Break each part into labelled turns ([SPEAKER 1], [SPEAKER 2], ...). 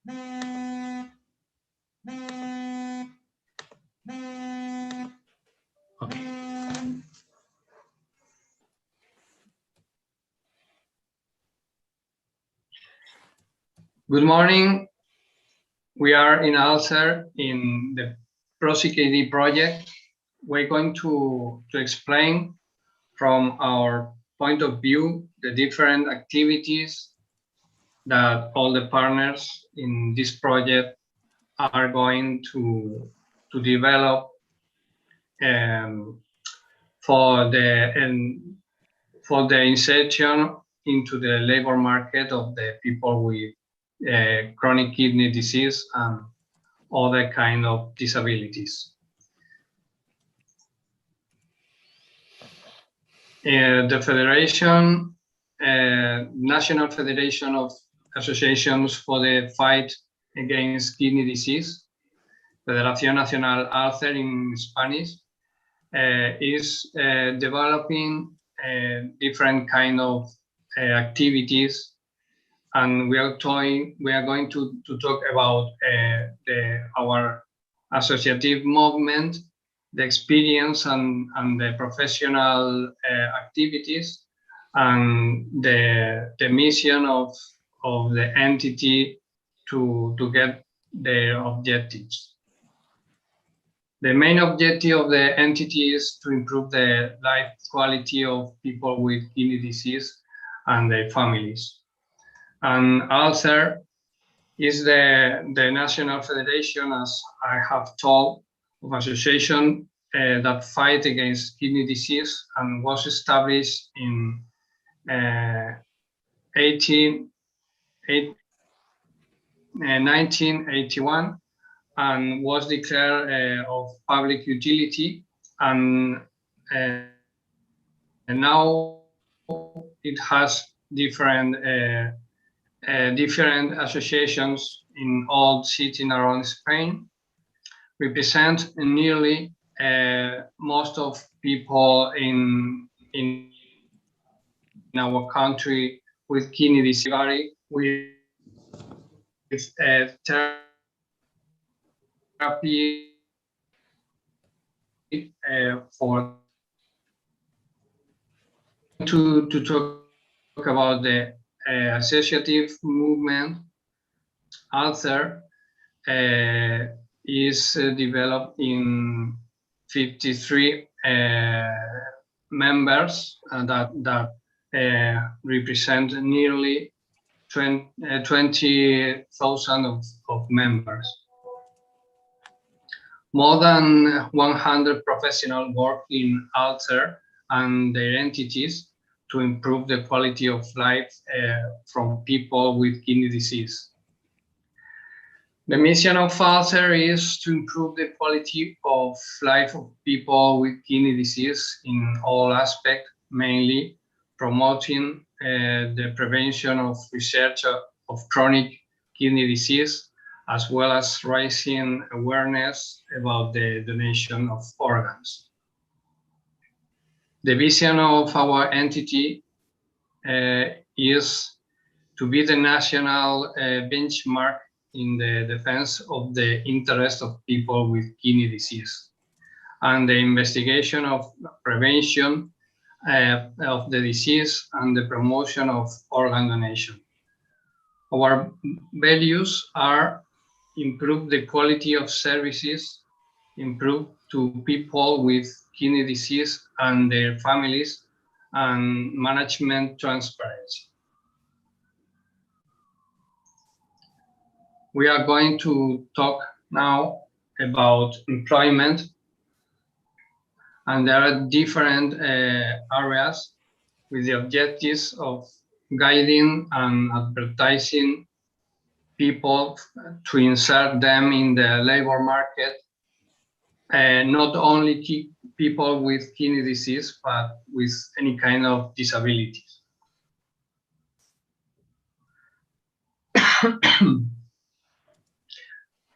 [SPEAKER 1] Okay. Good morning. We are in Alcer in the ProCKD project. We're going to explain from our point of view the different activities that all the partners in this project are going to develop for the insertion into the labor market of the people with chronic kidney disease and other kind of disabilities. The Federation, National Federation of Associations for the Fight Against Kidney Disease, Federación Nacional Alcer in Spanish, is developing different kind of activities, and we are going to talk about our associative movement, the experience and the professional activities, and the mission of the entity to get their objectives. The main objective of the entity is to improve the life quality of people with kidney disease and their families. And Alcer is the national federation, as I have told, of association that fight against kidney disease, and was established in 1981 and was declared of public utility, and now it has different associations in all cities around Spain, represent nearly most of people in our country with kidney disease, with therapy for to talk about the associative movement. Alcer is developed in 53 members that represent nearly 20,000 of members. More than 100 professionals work in Alcer and their entities to improve the quality of life from people with kidney disease. The mission of Alcer is to improve the quality of life of people with kidney disease in all aspects, mainly promoting the prevention of research of chronic kidney disease, as well as raising awareness about the donation of organs. The vision of our entity is to be the national benchmark in the defense of the interest of people with kidney disease and the investigation of prevention of the disease and the promotion of organ donation. Our values are improve the quality of services, improve to people with kidney disease and their families, and management transparency. We are going to talk now about employment, and there are different areas with the objectives of guiding and advertising people to insert them in the labor market, not only people with kidney disease, but with any kind of disabilities.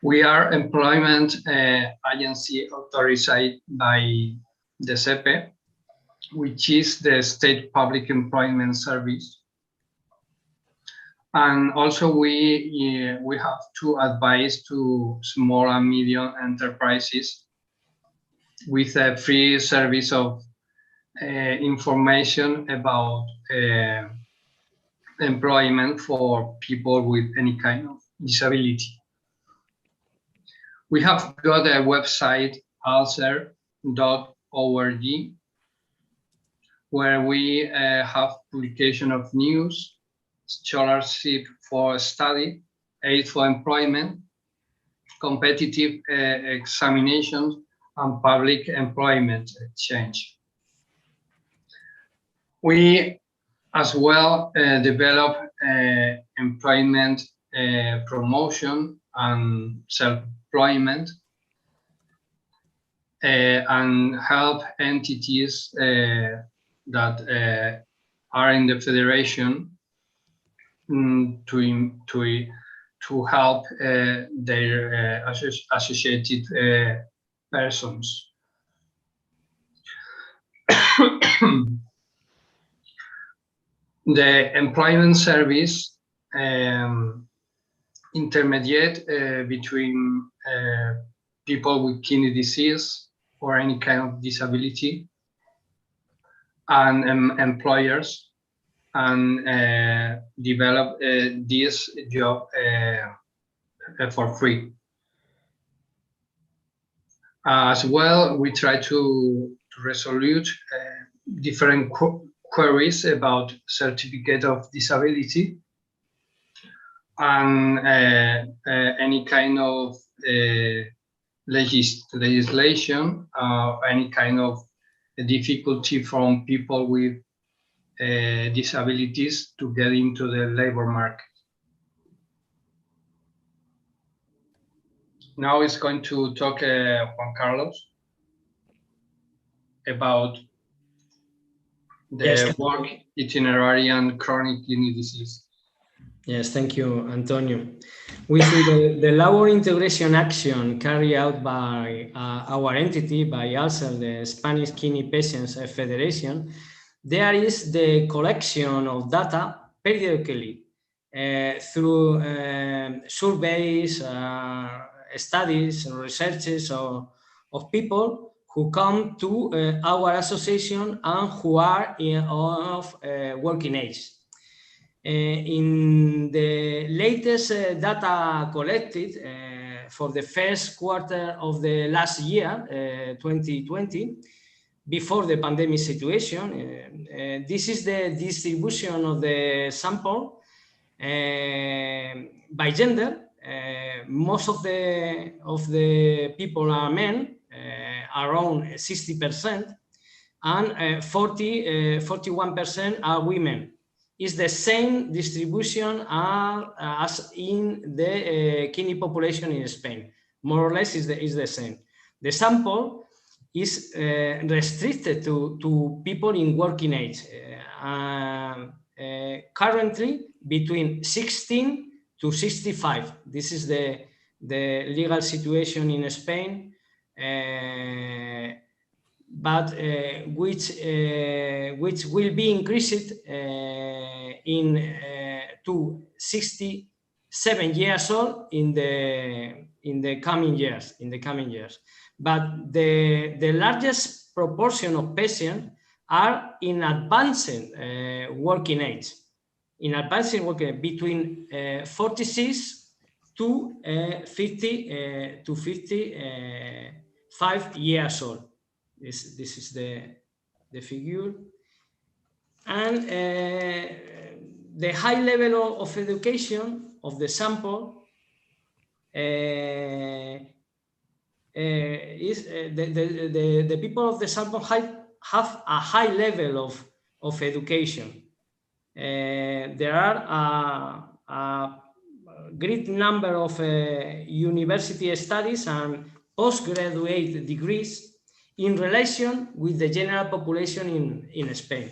[SPEAKER 1] We are employment agency authorized by the SEPE, which is the State Public Employment Service. And also we have to advise to small and medium enterprises with a free service of information about employment for people with any kind of disability. We have got a website, alser.org, where we have publication of news, scholarship for study, aid for employment, competitive examinations, and public employment exchange. We as well develop employment promotion and self-employment and help entities that are in the federation to help their associated persons. The employment service intermediate between people with kidney disease or any kind of disability and employers, and develop this job for free. As well, we try to resolve different queries about certificate of disability and any kind of legislation, any kind of difficulty from people with disabilities to get into the labor market. Now it's going to talk Juan Carlos about the work itinerary and chronic kidney disease.
[SPEAKER 2] Yes, thank you, Antonio. With the labor integration action carried out by our entity, by ALSER, the Spanish Kidney Patients Federation, there is the collection of data periodically through surveys, studies, and researches of people who come to our association and who are of working age. In the latest data collected for the first quarter of the last year, 2020, before the pandemic situation, this is the distribution of the sample by gender. Most of the people are men, around 60%, and 41% are women. Is the same distribution as in the kidney population in Spain. More or less is the same. The sample is restricted to people in working age. Currently, between 16 to 65. This is the legal situation in Spain, but which will be increased to 67 years old in the coming years. But the largest proportion of patients are in advancing working age. In advancing working age, between 46 to 55 years old. This is the figure. And the high level of education of the sample is the people of the sample have a high level of education. There are a great number of university studies and postgraduate degrees in relation with the general population in Spain.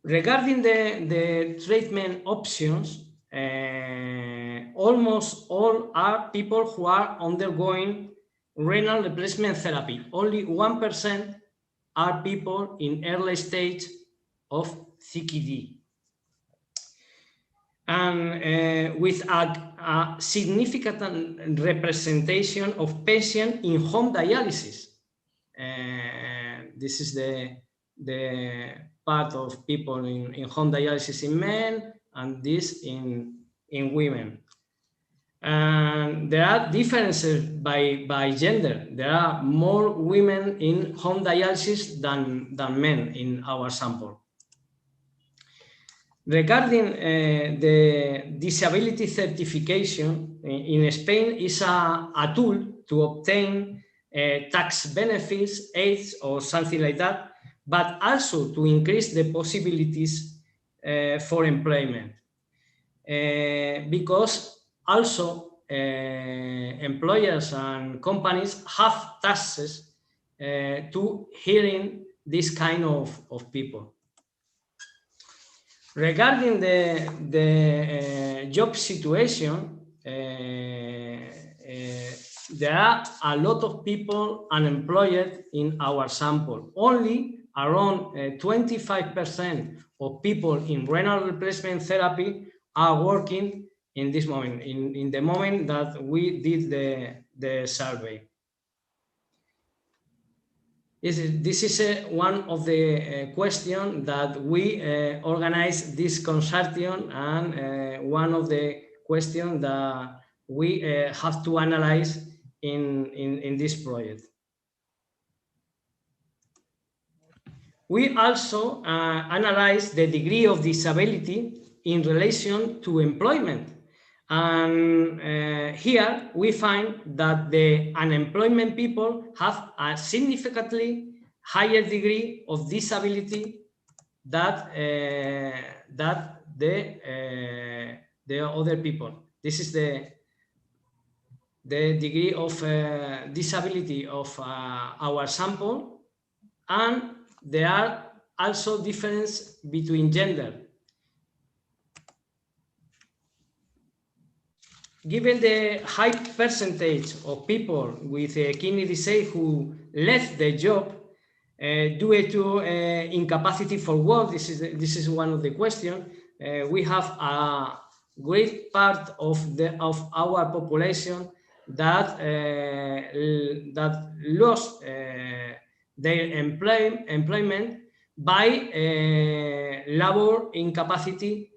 [SPEAKER 2] Regarding the treatment options, almost all are people who are undergoing renal replacement therapy. Only 1% are people in early stage of CKD. and with a significant representation of patients in home dialysis. This is the part of people in home dialysis in men, and this in women. And there are differences by gender. There are more women in home dialysis than men in our sample. Regarding the disability certification, in Spain is a tool to obtain tax benefits, aids, or something like that, but also to increase the possibilities for employment. Because also employers and companies have taxes to hiring this kind of people. Regarding the job situation, there are a lot of people unemployed in our sample. Only around 25% of people in renal replacement therapy are working in this moment, in the moment that we did the survey. This is one of the questions that we organized this consortium, and one of the questions that we have to analyze in this project. We also analyze the degree of disability in relation to employment. And here we find that the unemployment people have a significantly higher degree of disability that the other people. This is the degree of disability of our sample, and there are also differences between gender. Given the high percentage of people with kidney disease who left the job due to incapacity for work, this is one of the questions. We have a great part of our population that lost their employment by labor incapacity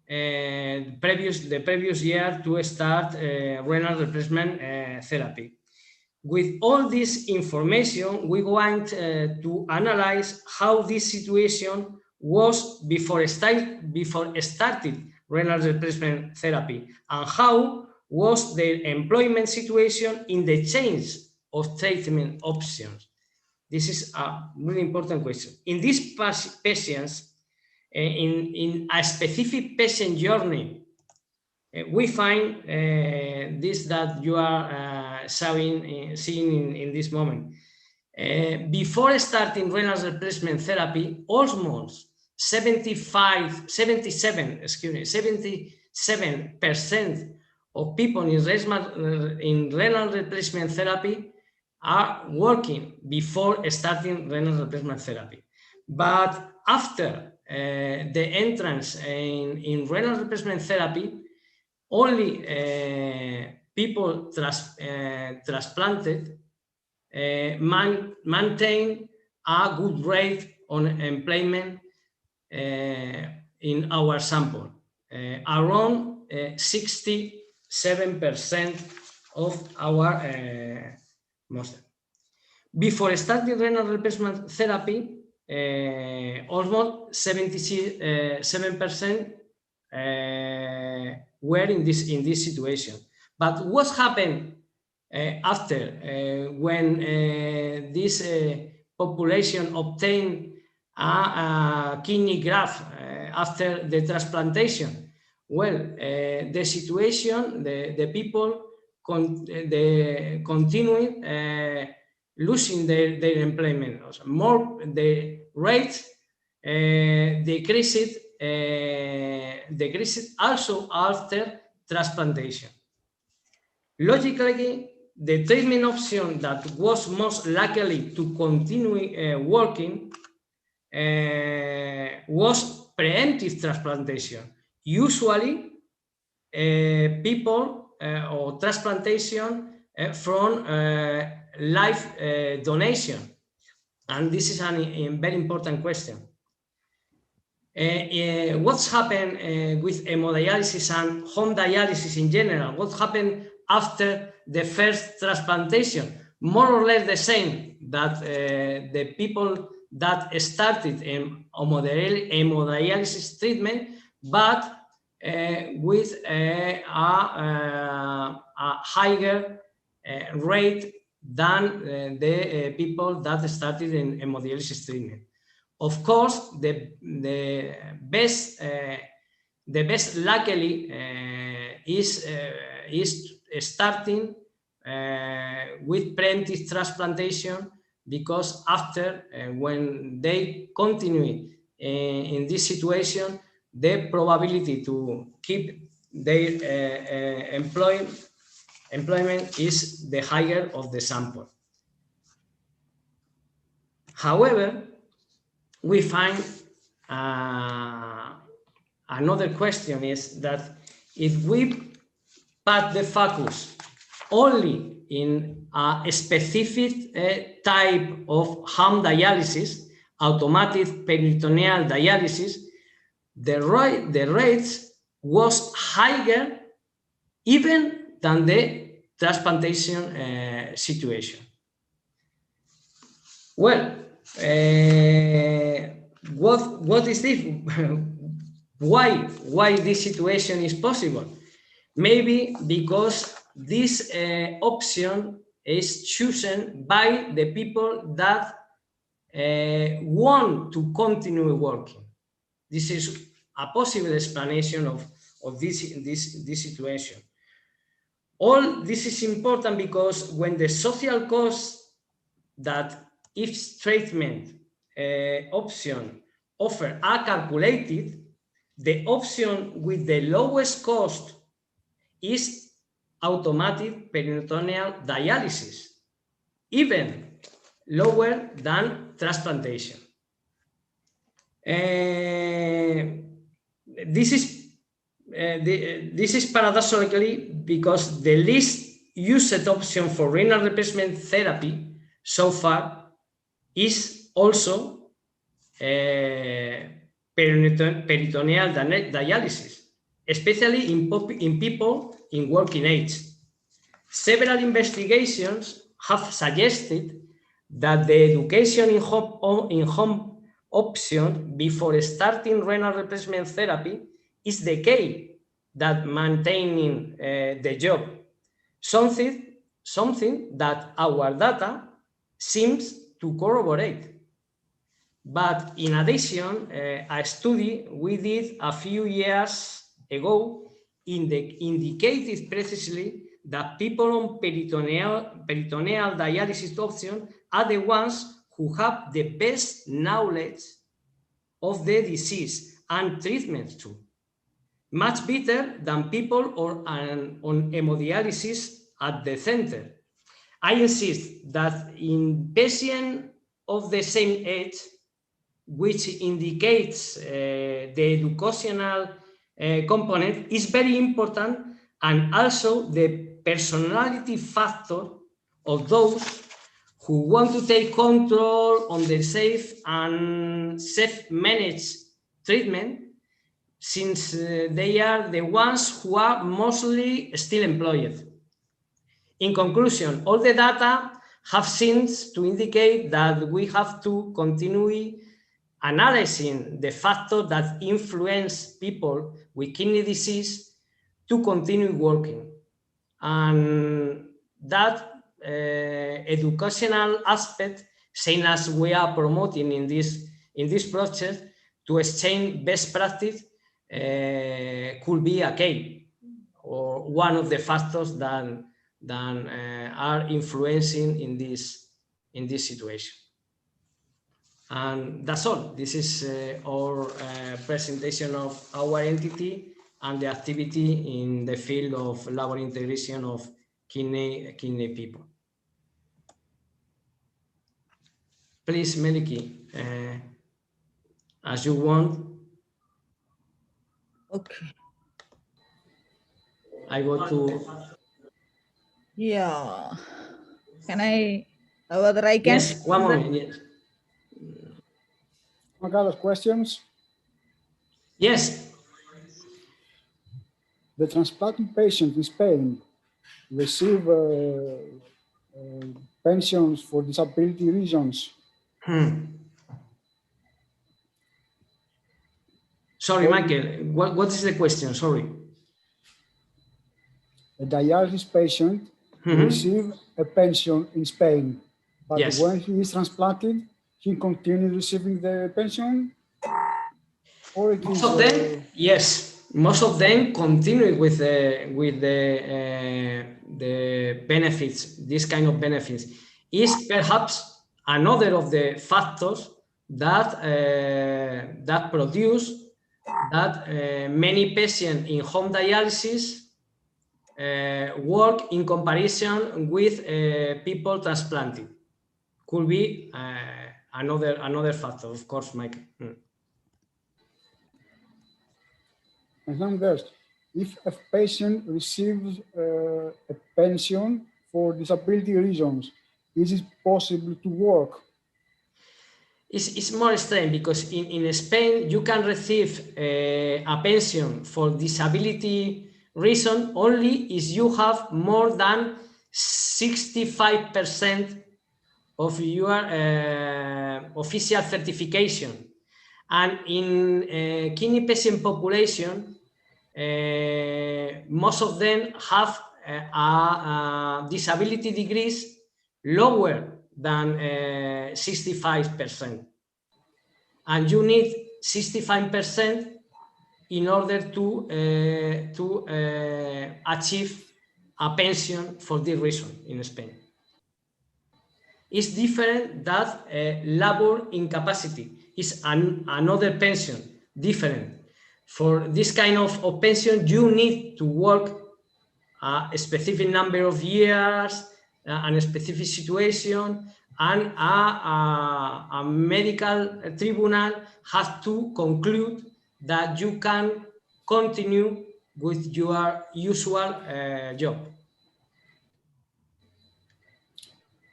[SPEAKER 2] the previous year to start renal replacement therapy. With all this information, we want to analyze how this situation was before starting renal replacement therapy, and how was their employment situation in the change of treatment options. This is a really important question. In these patients, in a specific patient journey, we find this that you are seeing in this moment. Before starting renal replacement therapy, almost 77% of people in renal replacement therapy are working before starting renal replacement therapy. But after the entrance in renal replacement therapy, only people transplanted maintain a good rate on employment in our sample, around 67% of our most. Before starting renal replacement therapy, almost 77% were in this situation. But what happened after when this population obtained a kidney graft after the transplantation? Well, the situation, the people continuing losing their employment. More the rate decreased also after transplantation. Logically, the treatment option that was most likely to continue working was preemptive transplantation, usually people or transplantation from life donation. And this is a very important question. What's happened with hemodialysis and home dialysis in general? What happened after the first transplantation? More or less the same that the people that started in hemodialysis treatment, but with a higher rate than the people that started in hemodialysis treatment. Of course, the best luckily is starting with preemptive transplantation, because after when they continue in this situation, the probability to keep their employment is the higher of the sample. However, we find another question is that if we put the focus only in a specific type of home dialysis, automatic peritoneal dialysis, the rates was higher even than the transplantation situation. Well, what is this? Why this situation is possible? Maybe because this option is chosen by the people that want to continue working. This is a possible explanation of this situation. All this is important because when the social costs that each treatment option offer are calculated, the option with the lowest cost is automatic peritoneal dialysis, even lower than transplantation. This is paradoxically because the least used option for renal replacement therapy so far is also peritoneal dialysis, especially in people in working age. Several investigations have suggested that the education in home option before starting renal replacement therapy is the key that maintaining the job, something that our data seems to corroborate. But in addition, a study we did a few years ago indicated precisely that people on peritoneal dialysis option are the ones who have the best knowledge of the disease and treatment too, much better than people on hemodialysis at the center. I insist that in patients of the same age, which indicates the educational component, is very important, and also the personality factor of those who want to take control on the safe and self-managed treatment, since they are the ones who are mostly still employed. In conclusion, all the data have seems to indicate that we have to continue analyzing the factors that influence people with kidney disease to continue working, and that educational aspect, same as we are promoting in this project, to exchange best practice could be a key or one of the factors that are influencing in this situation. And that's all. This is our presentation of our entity and the activity in the field of labor integration of kidney people. Please, Meliki, as you want.
[SPEAKER 3] Okay.
[SPEAKER 2] I go to.
[SPEAKER 3] Yeah. Can I? Whether I can?
[SPEAKER 2] Yes, one moment. Yes.
[SPEAKER 4] Other questions?
[SPEAKER 2] Yes.
[SPEAKER 4] The transplanted patients in Spain receive pensions for disability reasons.
[SPEAKER 2] Sorry, Michael. What is the question? Sorry.
[SPEAKER 4] A dialysis patient receives a pension in Spain, but
[SPEAKER 2] Yes.
[SPEAKER 4] when he is transplanted, he continues receiving the pension? Or it
[SPEAKER 2] Most
[SPEAKER 4] is,
[SPEAKER 2] of them, yes. Most of them continue with the benefits. This kind of benefits is perhaps another of the factors that that produce that many patients in home dialysis work in comparison with people transplanted. Could be another factor, of course, Mike.
[SPEAKER 4] and then there's, if a patient receives a pension for disability reasons, is it possible to work?
[SPEAKER 2] It's more strange because in Spain you can receive a pension for disability reason only if you have more than 65% of your official certification. And in kidney patient population, most of them have disability degrees lower than 65%. And you need 65% in order to achieve a pension for this reason in Spain. It's different that labor incapacity is another pension, different. For this kind of pension, you need to work a specific number of years, and a specific situation, and a medical tribunal has to conclude that you can continue with your usual job.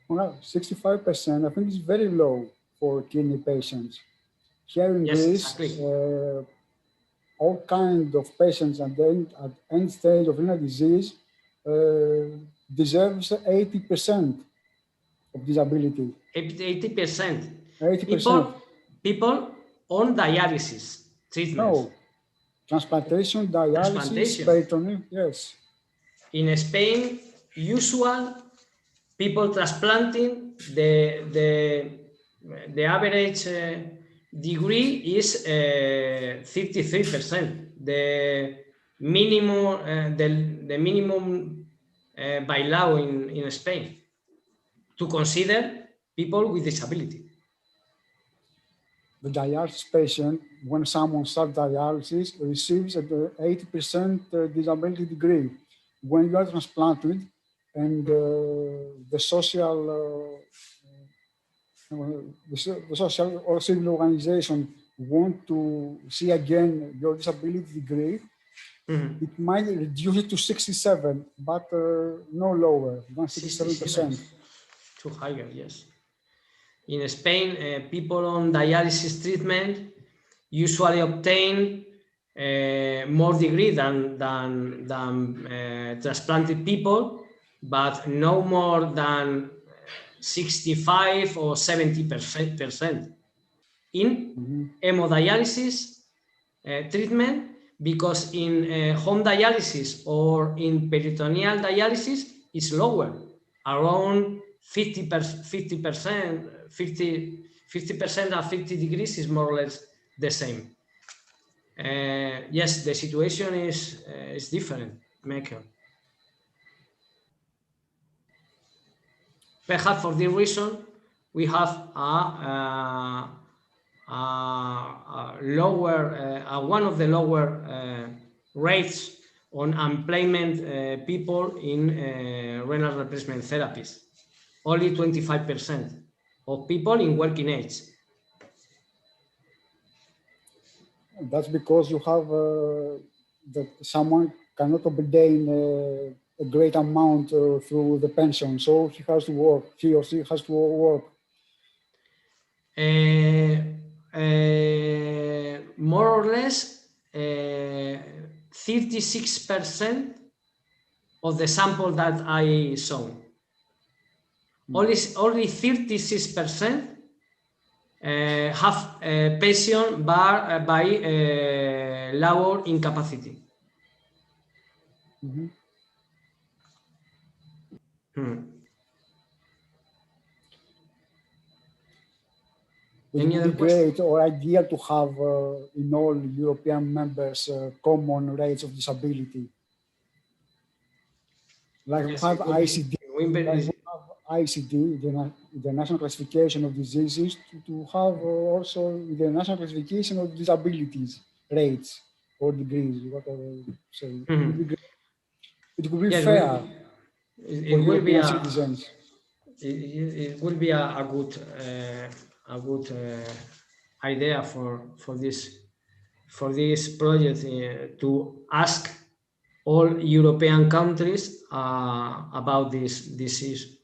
[SPEAKER 4] Well, 65%, I think is very low for kidney patients. Here in
[SPEAKER 2] Yes,
[SPEAKER 4] Greece,
[SPEAKER 2] exactly.
[SPEAKER 4] all kinds of patients at the end stage of renal disease deserves 80% of disability.
[SPEAKER 2] 80%.
[SPEAKER 4] 80%.
[SPEAKER 2] People on dialysis treatments.
[SPEAKER 4] No, transplantation, dialysis, peritoneal, yes.
[SPEAKER 2] In Spain, usual people transplanting, the average degree is 33%. The minimum by law in Spain to consider people with disability.
[SPEAKER 4] The dialysis patient, when someone starts dialysis, receives an 80% disability degree. When you are transplanted and the social or civil organization want to see again your disability degree, it might reduce it to 67, but no lower than 67%.
[SPEAKER 2] Too higher, yes. In Spain, people on dialysis treatment usually obtain more degree than transplanted people, but no more than 65 or 70% in hemodialysis treatment, because in home dialysis or in peritoneal dialysis is lower, around 50% and 50 degrees is more or less the same. Yes, the situation is different, Michael. Perhaps for this reason, we have one of the lower rates on unemployment people in renal replacement therapies. Only 25% of people in working age.
[SPEAKER 4] That's because you have that someone cannot obtain a great amount through the pension, so he has to work, he or she has to work.
[SPEAKER 2] More or less 36% of the sample that I saw. Only 36% have pension by labor incapacity.
[SPEAKER 4] Mm-hmm. It would be great or ideal to have in all European members common rates of disability. Like we have ICD, the National Classification of Diseases, to have also the National Classification of Disabilities rates or degrees, whatever you say. It would be great. It would be fair for European citizens.
[SPEAKER 2] It will be a good idea for this project to ask all European countries about this disease.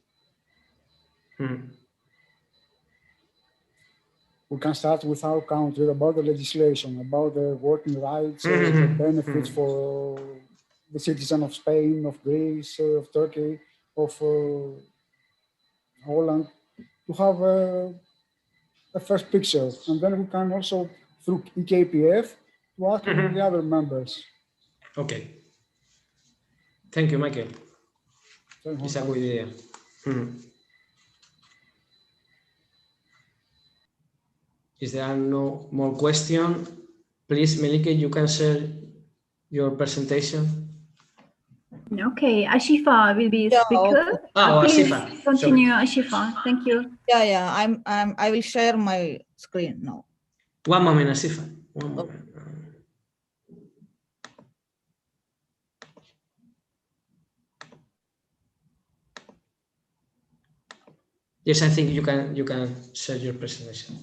[SPEAKER 4] We can start with our country about the legislation, about the working rights, the benefits for the citizen of Spain, of Greece, of Turkey, of Holland, to have a first picture. And then we can also, through EKPF, to ask the other members.
[SPEAKER 2] Okay. Thank you, Michael. It's a good idea. Is there no more question? Please, Melike, you can share your presentation.
[SPEAKER 5] Okay, Ashifa will be speaker. Please
[SPEAKER 2] Ashifa.
[SPEAKER 5] continue,
[SPEAKER 2] Sorry.
[SPEAKER 5] Ashifa. Thank you.
[SPEAKER 3] Yeah. I will share my screen now.
[SPEAKER 2] One moment, Ashifa. One moment. Yes, I think you can share your presentation.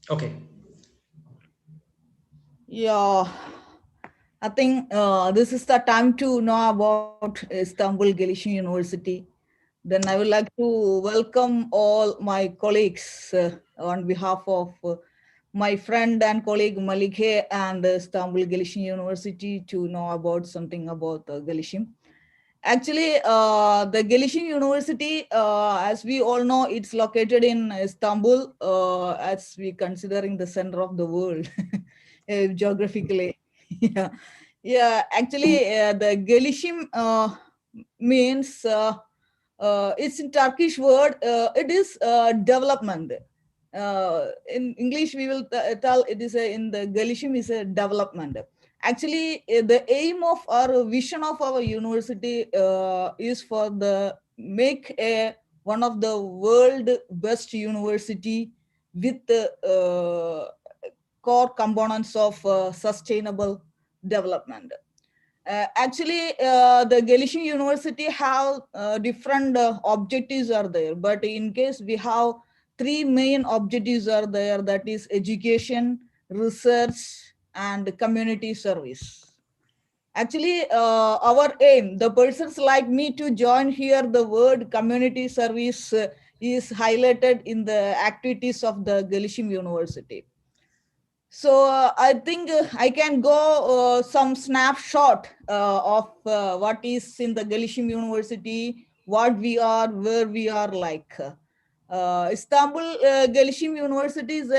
[SPEAKER 2] Okay.
[SPEAKER 3] Yeah, I think this is the time to know about Istanbul Gelişim University. Then I would like to welcome all my colleagues on behalf of my friend and colleague Malike and Istanbul Gelişim University to know about something about Gelişim. Actually, the Gelişim University, as we all know, it's located in Istanbul, as we considering the center of the world geographically. Yeah. Actually, the Gelişim means it's in Turkish word. It is development. In English, we will tell it is in the Gelişim is a development. Actually, the aim of our vision of our university is for the make one of the world best university with the core components of sustainable development. Actually, the Gelişim University have different objectives are there, but in case we have three main objectives are there, that is education, research, and community service. Actually, our aim, the persons like me to join here, the word community service is highlighted in the activities of the Gelişim University. So I think I can go some snapshot of what is in the Gelişim University, what we are, where we are like. Istanbul Gelişim University is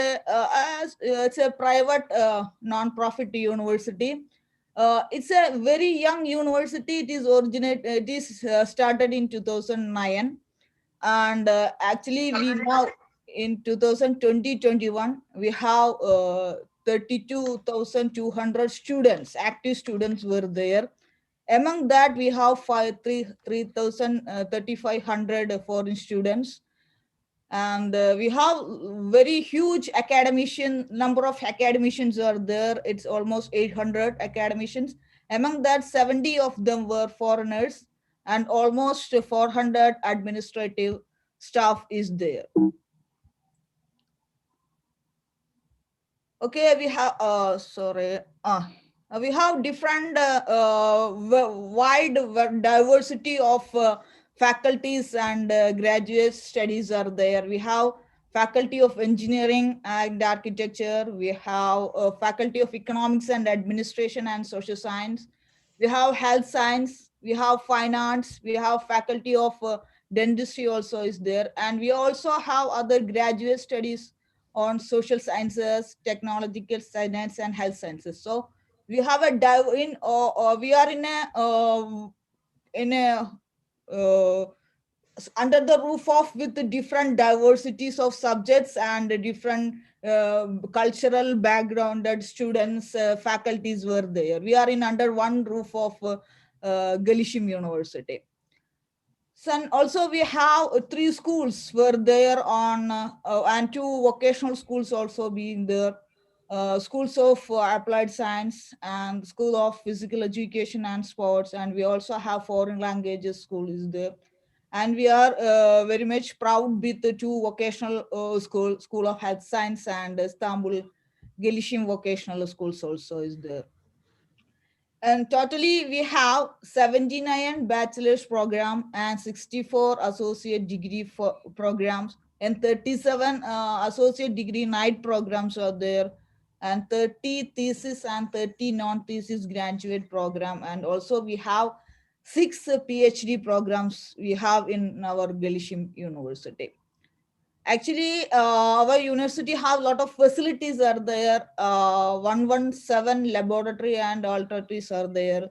[SPEAKER 3] it's a private non-profit university. It's a very young university. It is started in 2009, and actually we now in 2020-21 we have 32,200 students, active students were there. Among that, we have 3,500 foreign students. And we have very huge number of academicians are there. It's almost 800 academicians. Among that, 70 of them were foreigners, and almost 400 administrative staff is there. Okay, we have, we have different wide diversity of faculties and graduate studies are there. We have faculty of engineering and architecture. We have faculty of economics and administration and social science. We have health science. We have finance. We have faculty of dentistry also is there. And we also have other graduate studies on social sciences, technological science, and health sciences. So we have a dive in, or we are in a under the roof of with the different diversities of subjects and different cultural backgrounded students, faculties were there. We are in under one roof of Galishim University. So also we have three schools were there on and two vocational schools also being there. Schools of applied science and school of physical education and sports, and we also have foreign languages school is there. And we are very much proud with the two vocational school of health science and Istanbul Gelishim vocational schools also is there. And totally we have 79 bachelor's program and 64 associate degree programs and 37 associate degree night programs are there, and 30 thesis and 30 non-thesis graduate program. And also we have 6 PhD programs we have in our Galishim University. Actually, our university have a lot of facilities are there. 117 laboratory and laboratories are there.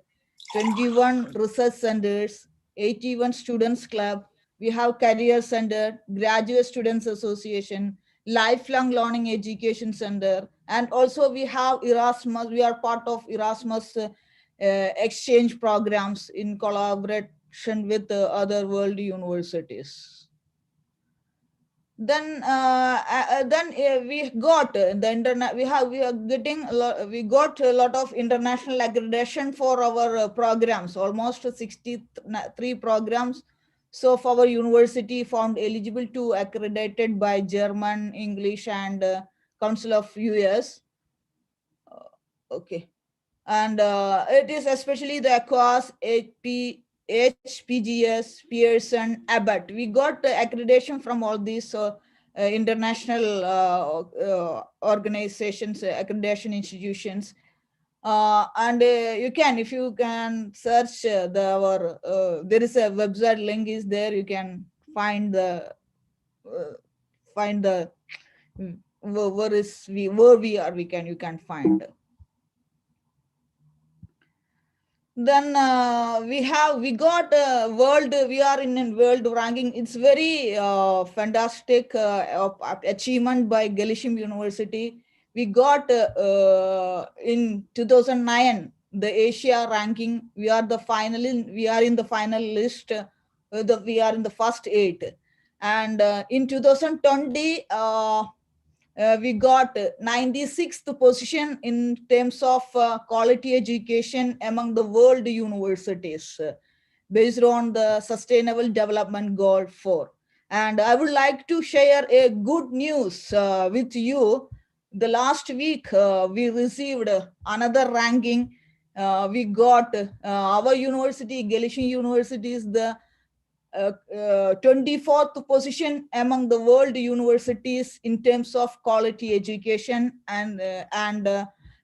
[SPEAKER 3] 21 research centers, 81 students club. We have career center, graduate students association, lifelong learning education center, and also we have Erasmus. We are part of Erasmus exchange programs in collaboration with other world universities. Then we got the internet. We are getting a lot. We got a lot of international accreditation for our programs. Almost 63 programs. So for our university found eligible to accredited by German, English, and Council of US. Okay. And it is especially the ACOS, HPGS, Pearson, Abbott. We got accreditation from all these international organizations, accreditation institutions. And you can, if you can search there is a website link is there. You can find the where we are. You can find. Then we got world. We are in a world ranking. It's very fantastic achievement by Galishim University. We got in 2009 the Asia ranking. We are the We are in the final list. We are in the first 8, and in 2020. We got 96th position in terms of quality education among the world universities based on the Sustainable Development Goal 4. And I would like to share a good news with you. The last week, we received another ranking. We got our university, Galishim University, is the 24th position among the world universities in terms of quality education, and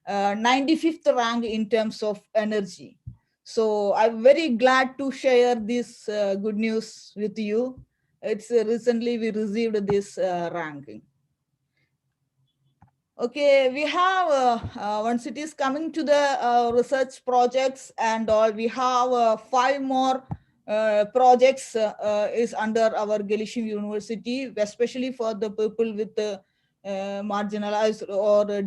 [SPEAKER 3] 95th rank in terms of energy. So I'm very glad to share this good news with you. It's recently we received this ranking. Okay, we have once it is coming to the research projects and all, we have 5 more projects is under our Galishim University, especially for the people with marginalized or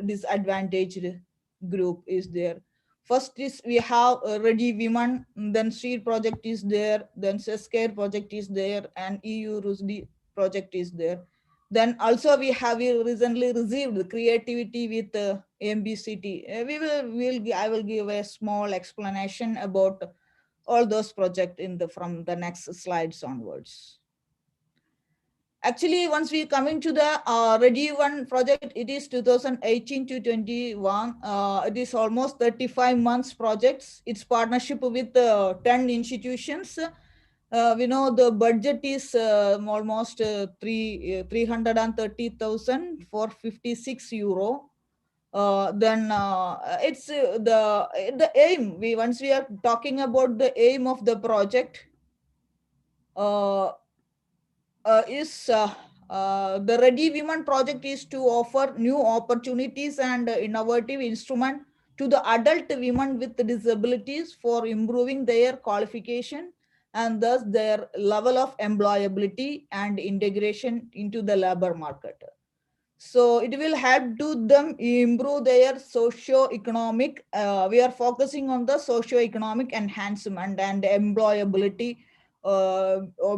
[SPEAKER 3] disadvantaged group is there. First is we have Ready Women, then Street project is there, then Sescare project is there, and EU RUSD project is there. Then also we recently received creativity with MBCT. I will give a small explanation about all those projects from the next slides onwards. Actually, once we come into the Ready One project, it is 2018 to 21. It is almost 35 months projects. It's partnership with 10 institutions. We know the budget is almost 330,000 for 56 euro. Then it's the aim. Once we are talking about the aim of the project, the Ready Women project is to offer new opportunities and innovative instrument to the adult women with disabilities for improving their qualification and thus their level of employability and integration into the labor market. So it will help to them improve their socio-economic. We are focusing on the socio-economic enhancement and employability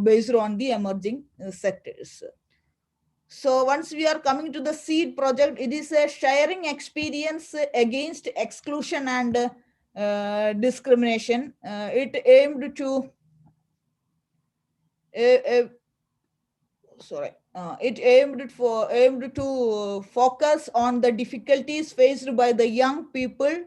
[SPEAKER 3] based on the emerging sectors. So once we are coming to the SEED project, it is a sharing experience against exclusion and discrimination. It aimed to it aimed to focus on the difficulties faced by the young people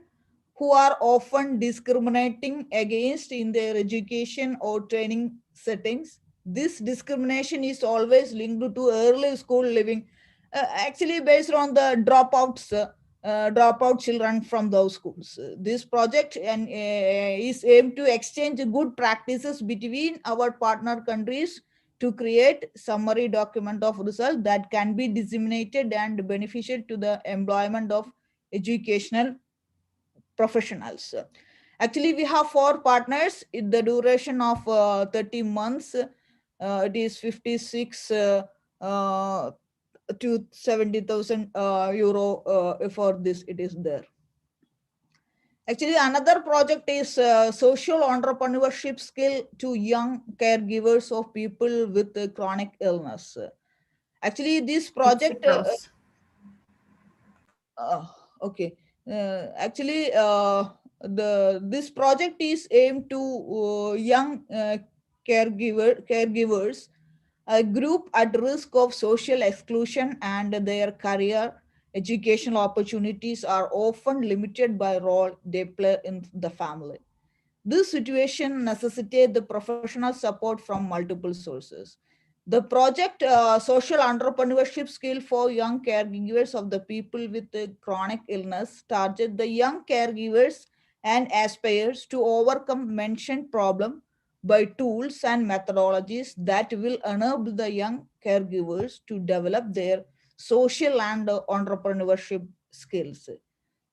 [SPEAKER 3] who are often discriminating against in their education or training settings. This discrimination is always linked to early school living, actually based on the dropout children from those schools. This project is aimed to exchange good practices between our partner countries to create summary document of result that can be disseminated and beneficial to the employment of educational professionals. Actually, we have 4 partners in the duration of 30 months. It is 56 to 70,000 euro for this. It is there. Actually, another project is social entrepreneurship skill to young caregivers of people with chronic illness. Actually, this project. Okay. Actually, this project is aimed to young caregivers, a group at risk of social exclusion, and their career educational opportunities are often limited by role they play in the family. This situation necessitates the professional support from multiple sources. The project Social Entrepreneurship Skill for Young Caregivers of the People with Chronic Illness targets the young caregivers and aspires to overcome mentioned problem by tools and methodologies that will enable the young caregivers to develop their social and entrepreneurship skills.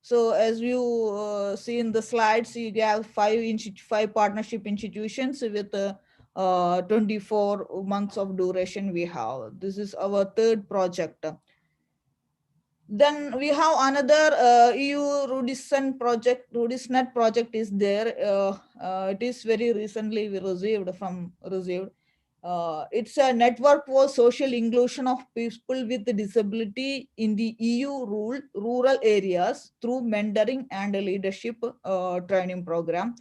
[SPEAKER 3] So as you see in the slides, you have 5 partnership institutions with 24 months of duration we have. This is our 3rd project. Then we have another EU Rudisnet project is there. It is very recently we received. It's a network for social inclusion of people with disability in the EU rural areas through mentoring and leadership training program.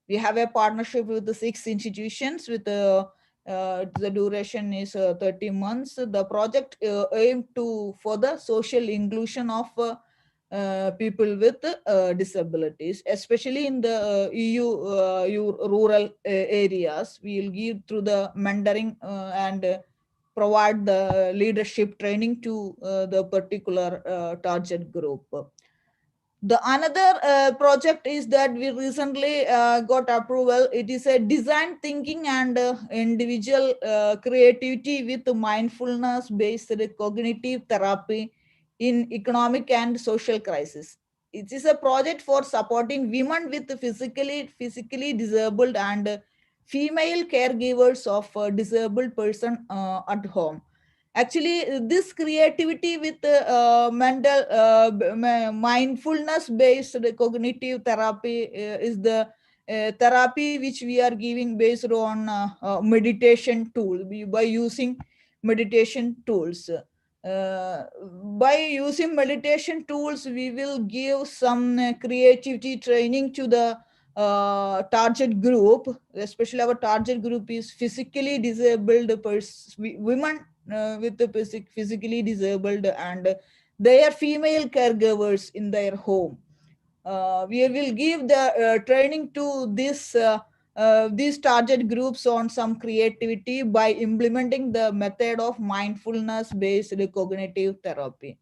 [SPEAKER 3] We have a partnership with the 6 institutions with the duration is 30 months. The project aimed to further social inclusion of people with disabilities, especially in the EU rural areas. We will give through the mentoring and provide the leadership training to the particular target group. The another project is that we recently got approval. It is a design thinking and individual creativity with mindfulness based cognitive therapy in economic and social crisis. It is a project for supporting women with physically disabled and female caregivers of a disabled person at home. Actually, this creativity with mental mindfulness based cognitive therapy is the therapy which we are giving based on meditation tool by using meditation tools. By using meditation tools, we will give some creativity training to the target group. Especially our target group is physically disabled women with the physically disabled and their female caregivers in their home. We will give the training to these target groups on some creativity by implementing the method of mindfulness-based cognitive therapy.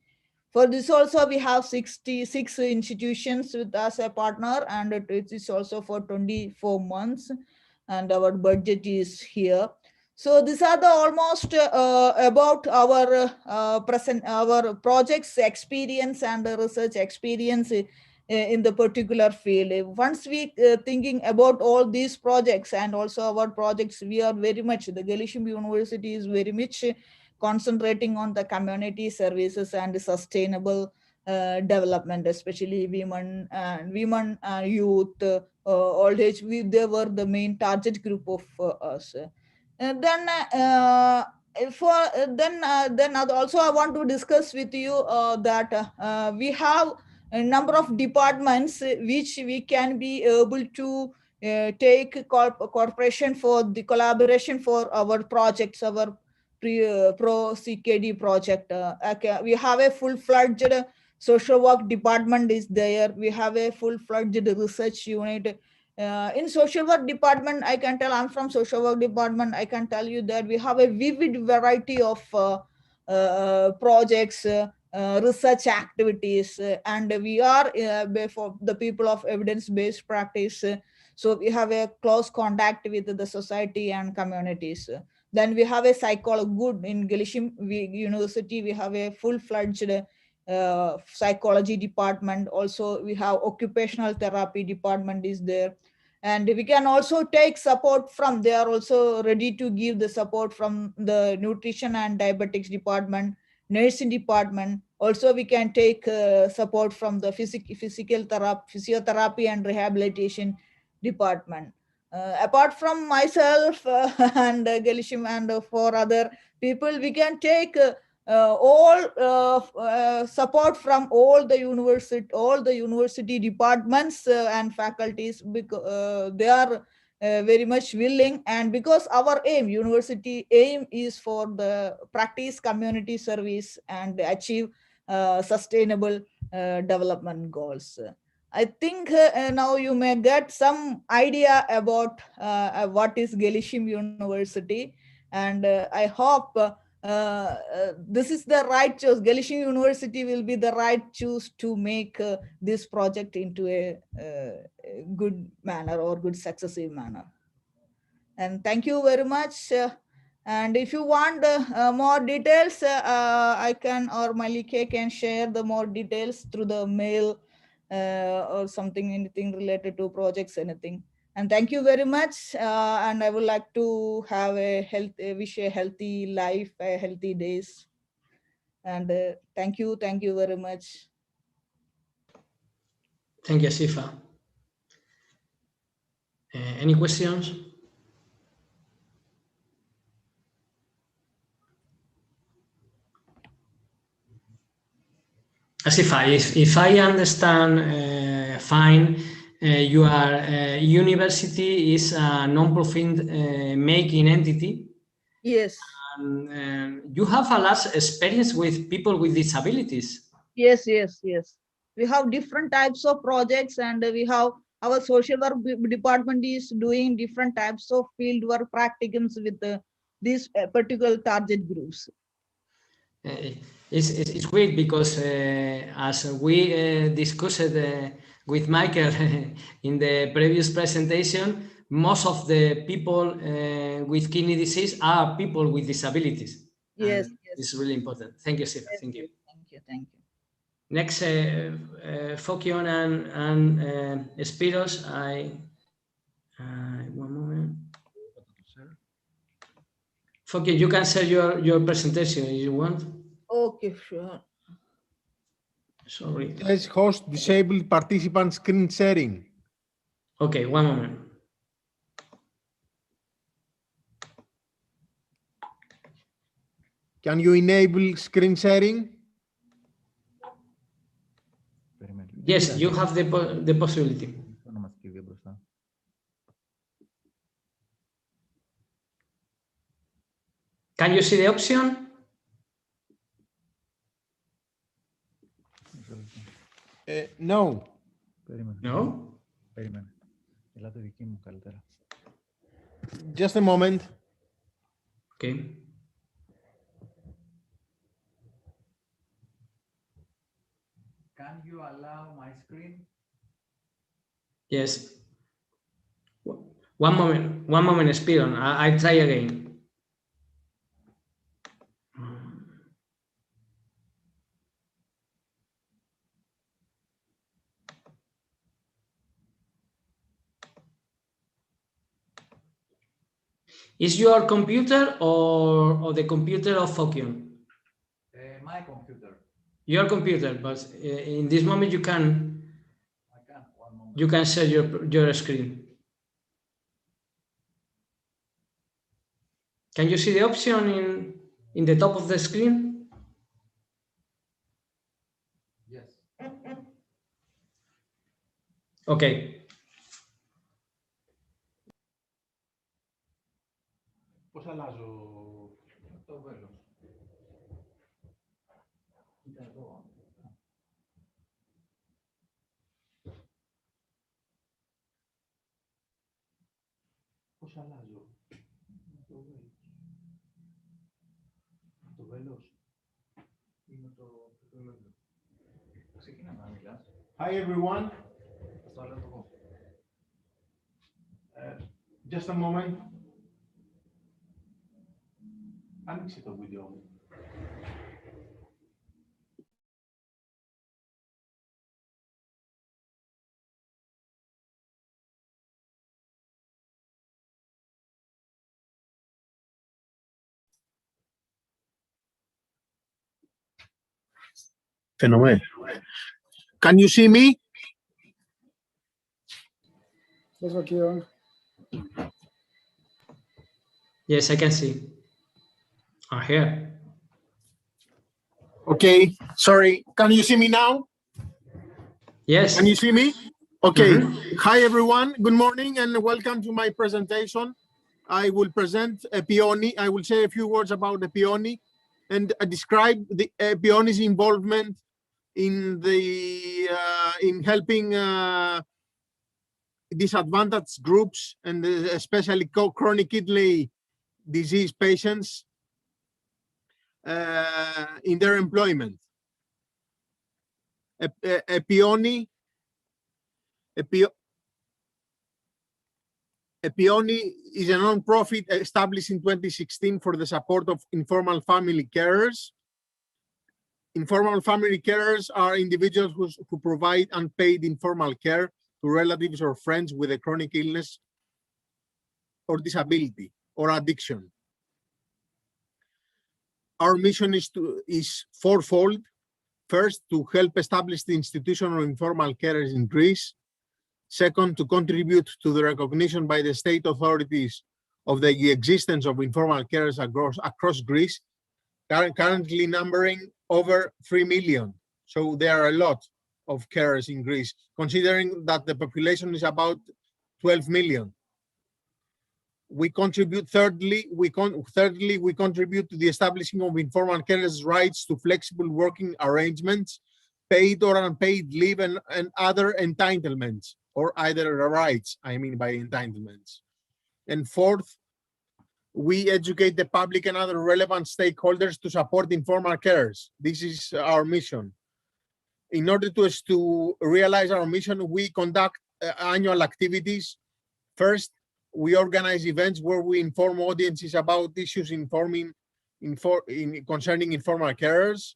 [SPEAKER 3] For this also, we have 66 institutions with us a partner, and it is also for 24 months, and our budget is here. So these are the almost about our project's experience and research experience in the particular field. Once we thinking about all these projects and also our projects, we are very much, the Gelishim University is very much concentrating on the community services and sustainable development, especially women, youth, old age. They were the main target group of us. And then also I want to discuss with you that we have a number of departments which we can be able to take cooperation for the collaboration for our projects, our ProCKD project. We have a full-fledged social work department is there. We have a full-fledged research unit. In social work department, I can tell, I'm from social work department, I can tell you that we have a vivid variety of projects, research activities, and we are for the people of evidence-based practice. So we have a close contact with the society and communities. Then we have a good in Gelishim University. We have a full-fledged psychology department. Also, we have occupational therapy department is there. And we can also take support from, they are also ready to give the support from the nutrition and diabetics department, nursing department. Also, we can take support from the physiotherapy and rehabilitation department. Apart from myself and Gelishim and for other people, we can take all support from all the university departments and faculties, because they are very much willing, and because our university aim is for the practice community service and achieve sustainable development goals. I think now you may get some idea about what is Gelishim University, and I hope this is the right choice. Gelishim University will be the right choice to make this project into a good manner or good successive manner. And thank you very much. And if you want more details, I can, or Malike can share the more details through the mail or something, anything related to projects, anything. And thank you very much. And I would like to have wish a healthy life, a healthy days. And thank you very much.
[SPEAKER 2] Thank you, Asifa. Any questions? Asifa, if I understand fine, your university is a non-profit making entity.
[SPEAKER 3] Yes.
[SPEAKER 2] And you have a large experience with people with disabilities.
[SPEAKER 3] Yes. We have different types of projects, and we have our social work department is doing different types of field work practicums with these particular target groups.
[SPEAKER 2] It's great because as we discussed with Michael in the previous presentation, most of the people with kidney disease are people with disabilities.
[SPEAKER 3] Yes.
[SPEAKER 2] It's really important. Thank you, Sifa.
[SPEAKER 3] Yes,
[SPEAKER 2] thank you.
[SPEAKER 3] Thank you.
[SPEAKER 2] Next, Fokion and Spiros, one moment. Fokion, you can share your presentation if you want.
[SPEAKER 3] Okay, sure.
[SPEAKER 2] Sorry.
[SPEAKER 6] Let's host disabled participant screen sharing.
[SPEAKER 2] Okay, one moment.
[SPEAKER 6] Can you enable screen sharing?
[SPEAKER 2] Yes, you have the possibility. Can you see the option?
[SPEAKER 6] No.
[SPEAKER 2] No?
[SPEAKER 6] Just a moment.
[SPEAKER 2] Okay.
[SPEAKER 7] Can you allow my screen?
[SPEAKER 2] Yes. One moment, Spiron. I try again. Is your computer or the computer of Fokion?
[SPEAKER 7] My computer.
[SPEAKER 2] Your computer, but in this moment you can.
[SPEAKER 7] I can. 1 moment.
[SPEAKER 2] You can share your screen. Can you see the option in the top of the screen?
[SPEAKER 7] Yes.
[SPEAKER 2] Okay.
[SPEAKER 7] Πώς αλλάζω το βέλος? Κοίτα εδώ. Πώς αλλάζω το βέλος? Το βέλος είναι το βέλος. Ξεκινά να μιλάς.
[SPEAKER 6] Hi everyone.
[SPEAKER 7] Το άλλο το εγώ.
[SPEAKER 6] Just a moment. Άνοιξε το βίντεο μου. Φαινομέ. Can you see me?
[SPEAKER 4] Yes, okay.
[SPEAKER 2] Yes, I can see. Here.
[SPEAKER 6] Okay, sorry. Can you see me now?
[SPEAKER 2] Yes.
[SPEAKER 6] Can you see me? Okay.
[SPEAKER 2] Mm-hmm.
[SPEAKER 6] Hi everyone. Good morning and welcome to my presentation. I will present Epioni. I will say a few words about Epioni and describe the Epioni's involvement in helping disadvantaged groups and especially chronic kidney disease patients in their employment. Epioni is a non-profit established in 2016 for the support of informal family carers. Informal family carers are individuals who provide unpaid informal care to relatives or friends with a chronic illness or disability or addiction. Our mission is fourfold. First, to help establish the institution of informal carers in Greece. Second, to contribute to the recognition by the state authorities of the existence of informal carers across Greece, currently numbering over 3 million. So there are a lot of carers in Greece, considering that the population is about 12 million. We contribute, thirdly, we contribute to the establishing of informal carers' rights to flexible working arrangements, paid or unpaid leave, and other entitlements, or either rights, I mean by entitlements. And fourth, we educate the public and other relevant stakeholders to support informal carers. This is our mission. In order to realize our mission, we conduct annual activities. First, we organize events where we inform audiences about issues concerning informal carers.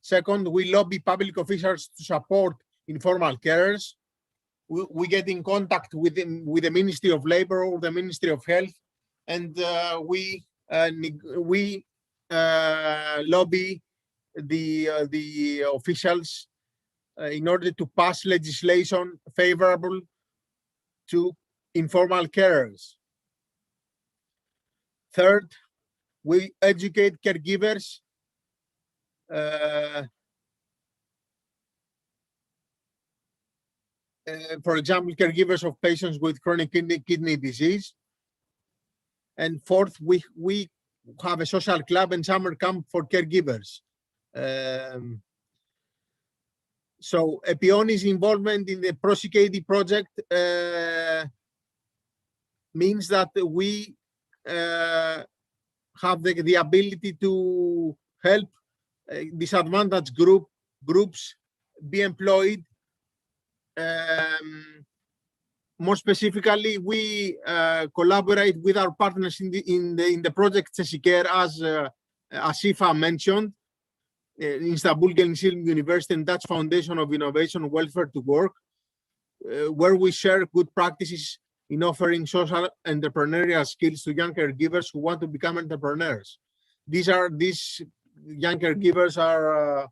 [SPEAKER 6] Second, we lobby public officials to support informal carers. We get in contact with the Ministry of Labor or the Ministry of Health, and we lobby the officials in order to pass legislation favorable to informal carers. Third, we educate caregivers for example, caregivers of patients with chronic kidney disease. And fourth, we have a social club and summer camp for caregivers. So Epioni's involvement in the ProCKD project means that we have the ability to help disadvantaged groups be employed. More specifically, we collaborate with our partners in the project CESICARE, as Asifa mentioned, Istanbul Gelsenkirchen University and Dutch Foundation of Innovation Welfare to Work, where we share good practices in offering social entrepreneurial skills to young caregivers who want to become entrepreneurs. These young caregivers are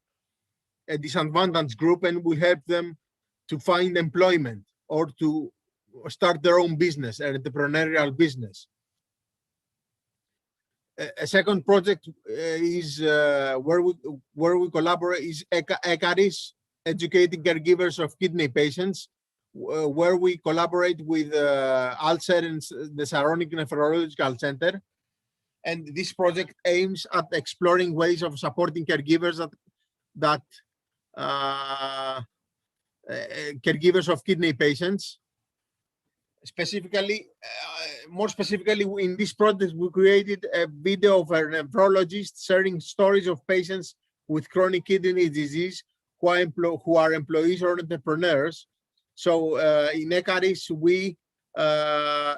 [SPEAKER 6] a disadvantaged group, and we help them to find employment or to start their own business, an entrepreneurial business. A second project is where we collaborate is ECARIS, Educating Caregivers of Kidney Patients, where we collaborate with ALCER and the Saronic Nephrological Center. And this project aims at exploring ways of supporting caregivers caregivers of kidney patients. More specifically, in this project, we created a video of a nephrologist sharing stories of patients with chronic kidney disease who are employees or entrepreneurs. So in ECARIS, we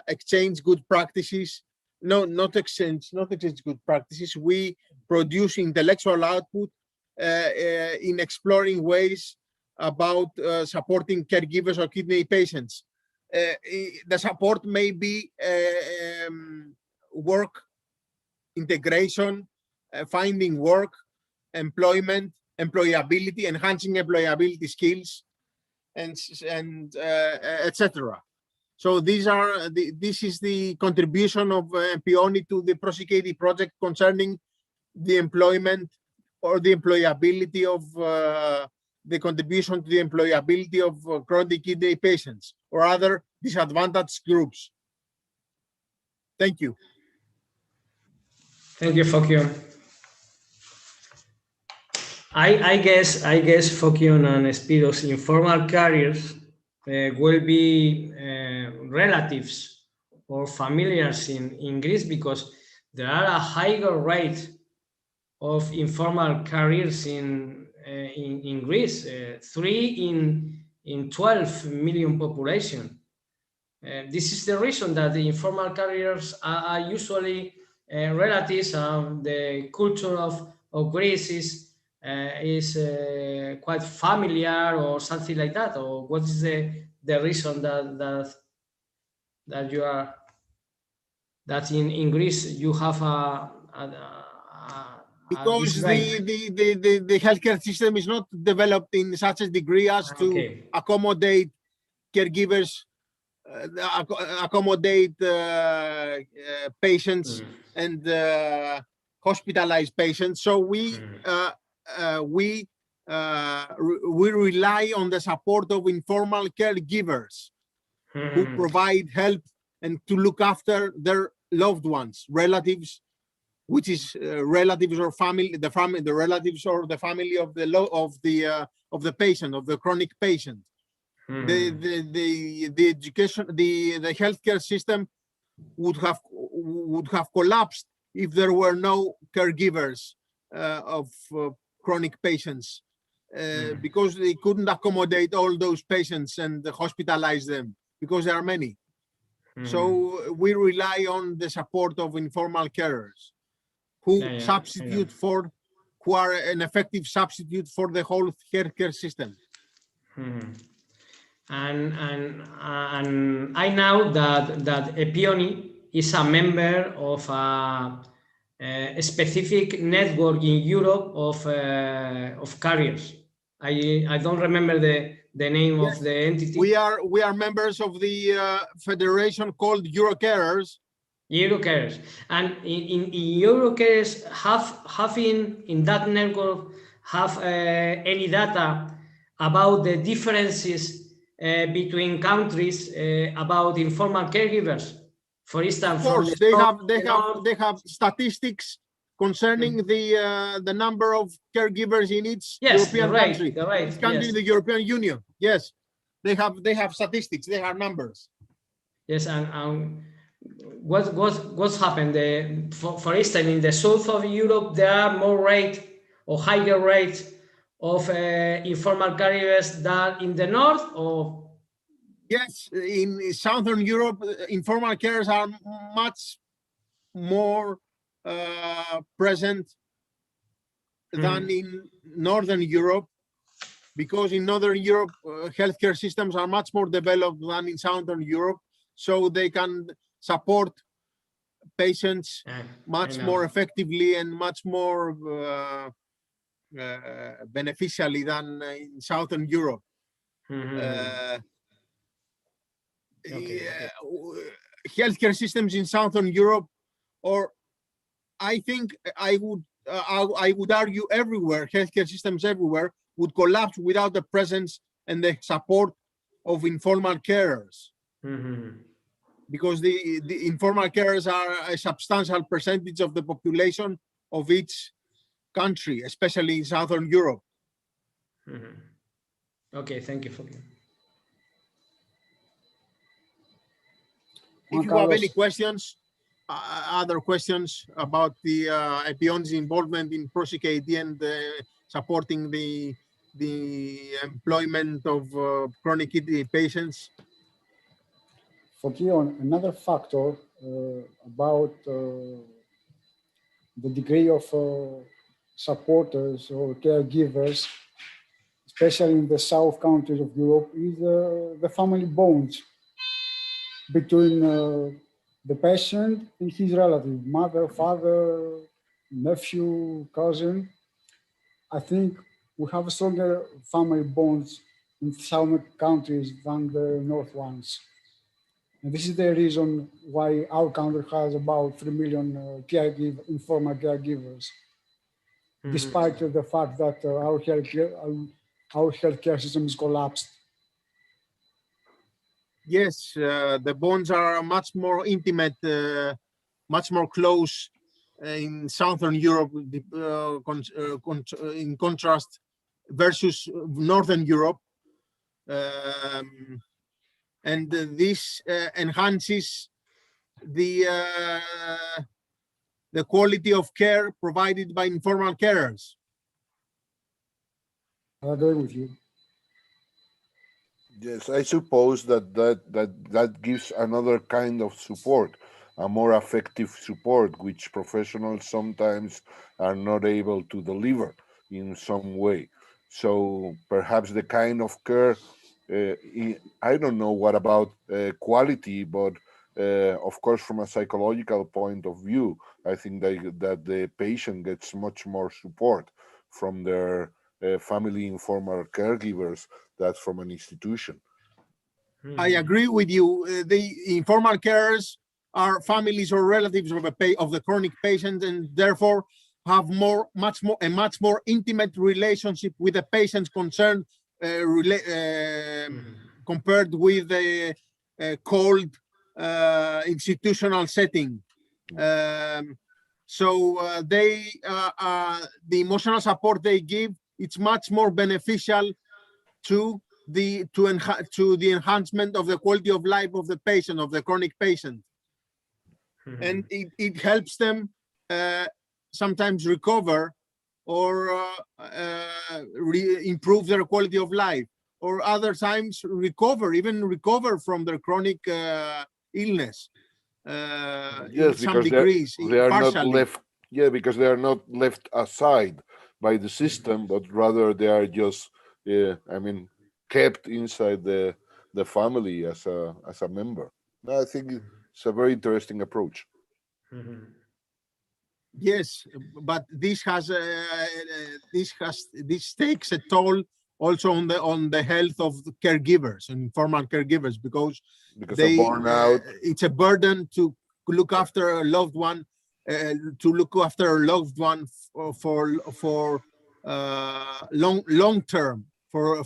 [SPEAKER 6] exchange good practices. Not exchange good practices. We produce intellectual output in exploring ways about supporting caregivers or kidney patients. The support may be work, integration, finding work, employment, employability, enhancing employability skills, and etc. So this is the contribution of Epioni to the ProCKD project concerning the employment or the employability of the contribution to the employability of chronic kidney patients or other disadvantaged groups. Thank you.
[SPEAKER 2] Thank you, Fokion. I guess Fokion and Spiros informal carriers will be relatives or familiars in Greece, because there are a higher rate of informal carriers in Greece, 3 in 12 million population. This is the reason that the informal carriers are usually relatives, and the culture of Greece is quite familiar or something like that. Or what is the reason that you are, that in Greece you have
[SPEAKER 6] because the healthcare system is not developed in such a degree as to accommodate caregivers, accommodate patients and hospitalized patients. So we rely on the support of informal caregivers who provide help and to look after their loved ones, relatives, which is relatives or family, the relatives or the family of the patient, of the chronic patient. The education, the healthcare system would have collapsed if there were no caregivers of chronic patients, because they couldn't accommodate all those patients and hospitalize them, because there are many. So we rely on the support of informal carers who who are an effective substitute for the whole healthcare system.
[SPEAKER 2] And I know that Epioni is a member of a specific network in Europe of carriers. I don't remember the name of the entity.
[SPEAKER 6] We are members of the federation called Eurocarers.
[SPEAKER 2] Eurocarers, and in Eurocarers have in that network have any data about the differences between countries about informal caregivers? For instance,
[SPEAKER 6] of course, they have statistics concerning the number of caregivers in each European country, each country in the European Union. Yes, they have statistics, they have numbers.
[SPEAKER 2] Yes, and what's happened? For instance, in the south of Europe, there are more rate or higher rates of informal caregivers than in the north, or?
[SPEAKER 6] Yes, in Southern Europe, informal carers are much more present than in Northern Europe, because in Northern Europe, healthcare systems are much more developed than in Southern Europe, so they can support patients much more effectively and much more beneficially than in Southern Europe. Healthcare systems in Southern Europe, or I think I would argue everywhere, healthcare systems everywhere would collapse without the presence and the support of informal carers. Because the informal carers are a substantial percentage of the population of each country, especially in Southern Europe.
[SPEAKER 2] Okay, thank you for that.
[SPEAKER 6] If you have any questions, other questions about the Epion's involvement in ProCKD and supporting the employment of chronic kidney patients?
[SPEAKER 4] For Keon, another factor about the degree of supporters or caregivers, especially in the south countries of Europe, is the family bonds between the patient and his relative, mother, father, nephew, cousin. I think we have stronger family bonds in southern countries than the north ones. And this is the reason why our country has about 3 million informal caregivers, despite the fact that our healthcare system is collapsed.
[SPEAKER 6] Yes, the bonds are much more intimate, much more close in Southern Europe, in contrast versus Northern Europe. And this enhances the quality of care provided by informal carers.
[SPEAKER 4] I agree with you.
[SPEAKER 8] Yes, I suppose that gives another kind of support, a more effective support, which professionals sometimes are not able to deliver in some way. So perhaps the kind of care, I don't know what about quality, but of course, from a psychological point of view, I think that the patient gets much more support from their family informal caregivers than from an institution.
[SPEAKER 6] I agree with you. The informal carers are families or relatives of the chronic patient, and therefore have a much more intimate relationship with the patient's concerned compared with the cold institutional setting. So the emotional support they give, it's much more beneficial to the enhancement of the quality of life of the patient, of the chronic patient. And it helps them sometimes recover or improve their quality of life, or other times even recover from their chronic illness.
[SPEAKER 8] Yes,
[SPEAKER 6] some degrees,
[SPEAKER 8] they are not
[SPEAKER 6] partially.
[SPEAKER 8] because they are not left aside by the system, but rather they are just, kept inside the family as a member. I think it's a very interesting approach.
[SPEAKER 6] Yes, but this takes a toll also on the health of the caregivers and informal caregivers, because they
[SPEAKER 8] burnout.
[SPEAKER 6] It's a burden to look after a loved one, for long term, for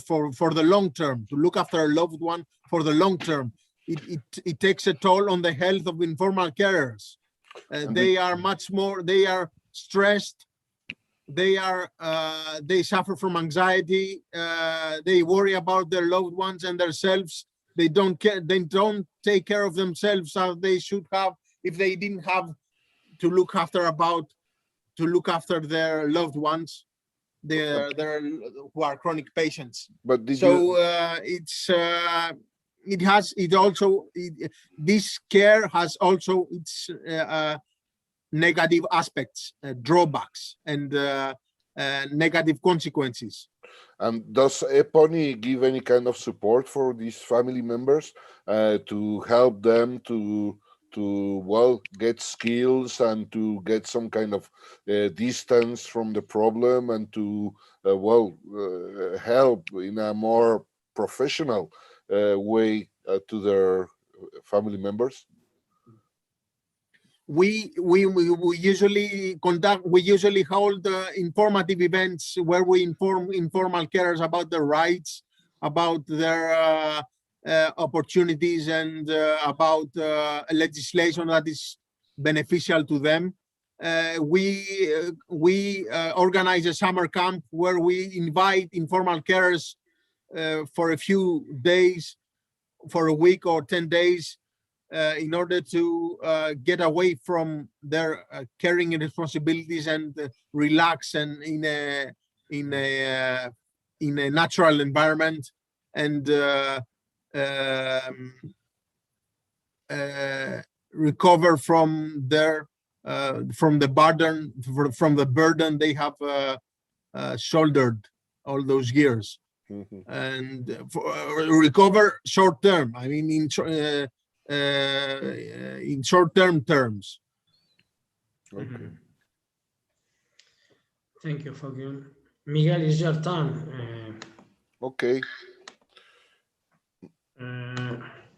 [SPEAKER 6] the long term, to look after a loved one for the long term. It takes a toll on the health of informal carers. They are stressed, they suffer from anxiety, they worry about their loved ones and themselves. They don't take care of themselves as they should have if they didn't have to look after their loved ones, who are chronic patients.
[SPEAKER 8] But
[SPEAKER 6] this care has also its negative aspects, drawbacks, and negative consequences.
[SPEAKER 8] And does EPONI give any kind of support for these family members to help them to get skills and to get some kind of distance from the problem and to help in a more professional way to their family members?
[SPEAKER 6] We usually hold informative events where we inform informal carers about their rights, about their opportunities, and about legislation that is beneficial to them. We organize a summer camp where we invite informal carers for a few days, for a week or 10 days, in order to get away from their caring responsibilities and relax and in a natural environment, and recover from the burden they have shouldered all those years.
[SPEAKER 8] Mm-hmm.
[SPEAKER 6] And recover short term. I mean, in short-term terms.
[SPEAKER 8] Okay.
[SPEAKER 2] Thank you, Fabian. Miguel, it's your turn.
[SPEAKER 8] Okay.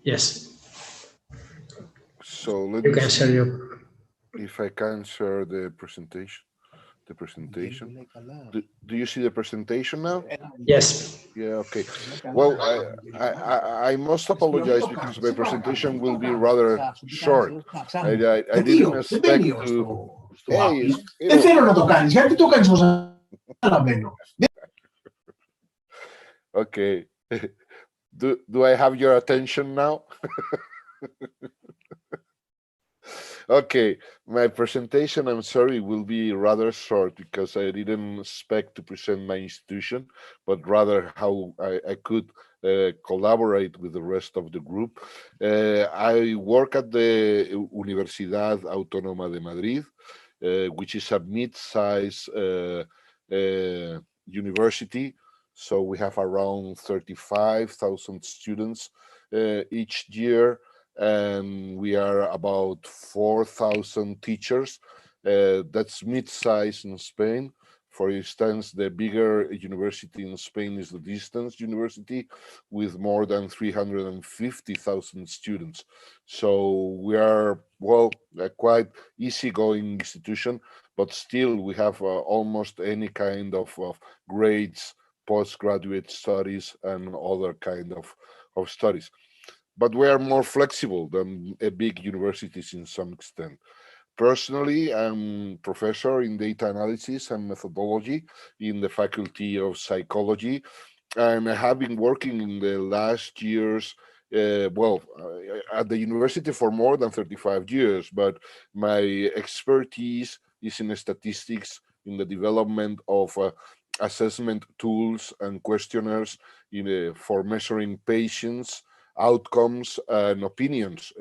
[SPEAKER 2] Yes.
[SPEAKER 8] So let
[SPEAKER 2] you
[SPEAKER 8] me
[SPEAKER 2] can
[SPEAKER 8] see
[SPEAKER 2] share your...
[SPEAKER 8] if I can share the presentation. Do you see the presentation now?
[SPEAKER 2] Yes.
[SPEAKER 8] Yeah, okay. Well, I must apologize because my presentation will be rather short. I didn't expect to... Hey, okay. Do I have your attention now? Okay, my presentation, I'm sorry, will be rather short because I didn't expect to present my institution, but rather how I could collaborate with the rest of the group. I work at the Universidad Autónoma de Madrid, which is a mid-size university. So we have around 35,000 students each year, and we are about 4,000 teachers. That's mid-size in Spain. For instance, the bigger university in Spain is the Distance University with more than 350,000 students. So we are, well, a quite easygoing institution, but still we have almost any kind of grades, postgraduate studies, and other kind of studies. But we are more flexible than big universities in some extent. Personally, I'm professor in data analysis and methodology in the Faculty of Psychology, and I have been working in the last years, at the university for more than 35 years, but my expertise is in statistics, in the development of assessment tools and questionnaires for measuring patients, outcomes, and opinions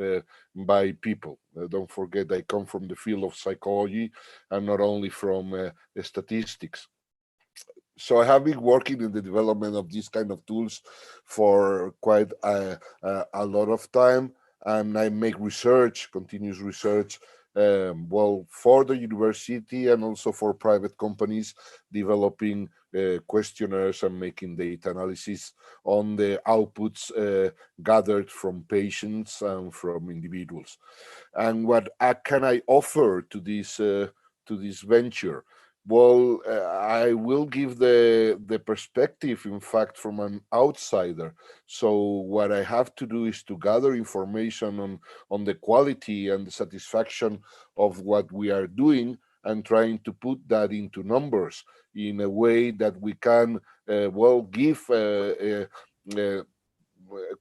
[SPEAKER 8] by people. Don't forget, I come from the field of psychology and not only from statistics. So I have been working in the development of these kind of tools for quite a lot of time, and I make research, continuous research, for the university and also for private companies, developing questionnaires and making data analysis on the outputs gathered from patients and from individuals. And what can I offer to this venture? Well, I will give the perspective, in fact, from an outsider. So what I have to do is to gather information on the quality and the satisfaction of what we are doing, and trying to put that into numbers in a way that we can, well, give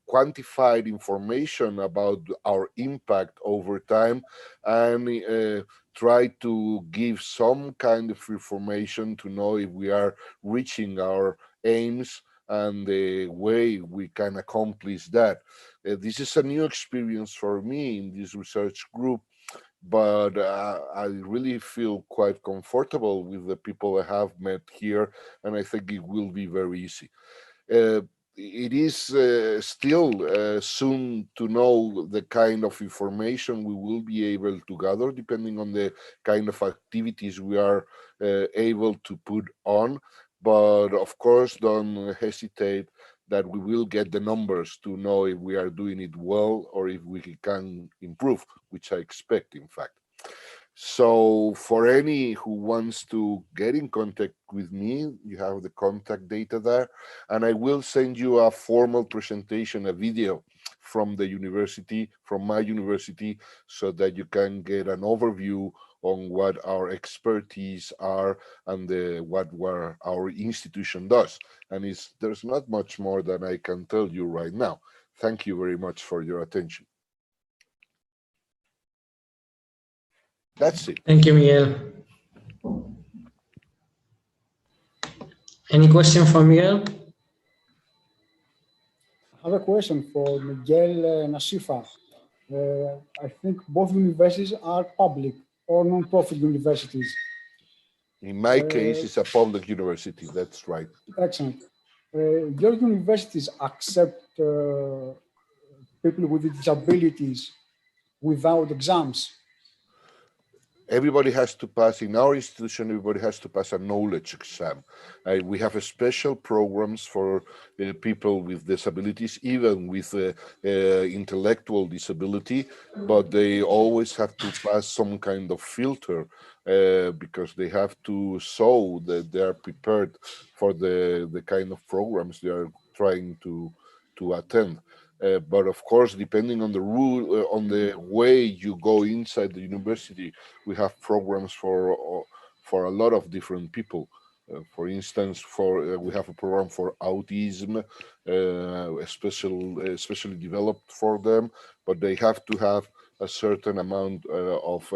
[SPEAKER 8] quantified information about our impact over time, and try to give some kind of information to know if we are reaching our aims and the way we can accomplish that. This is a new experience for me in this research group, but I really feel quite comfortable with the people I have met here, and I think it will be very easy. It is still soon to know the kind of information we will be able to gather, depending on the kind of activities we are able to put on. But of course, don't hesitate that we will get the numbers to know if we are doing it well or if we can improve, which I expect, in fact. So for any who wants to get in contact with me, you have the contact data there, and I will send you a formal presentation, a video from the university, from my university, so that you can get an overview on what our expertise are and what our institution does. And there's not much more than I can tell you right now. Thank you very much for your attention. That's it.
[SPEAKER 2] Thank you, Miguel. Any question for Miguel?
[SPEAKER 4] I have a question for Miguel and Ashifa. I think both universities are public or non-profit universities.
[SPEAKER 8] In my case, it's a public university, that's right.
[SPEAKER 4] Excellent. Your universities accept people with disabilities without exams?
[SPEAKER 8] Everybody has to pass, in our institution, everybody has to pass a knowledge exam. We have special programs for people with disabilities, even with intellectual disability, but they always have to pass some kind of filter because they have to show that they are prepared for the kind of programs they are trying to attend. But of course, depending on the rule, on the way you go inside the university, we have programs for a lot of different people. For instance, we have a program for autism, especially developed for them, but they have to have a certain amount of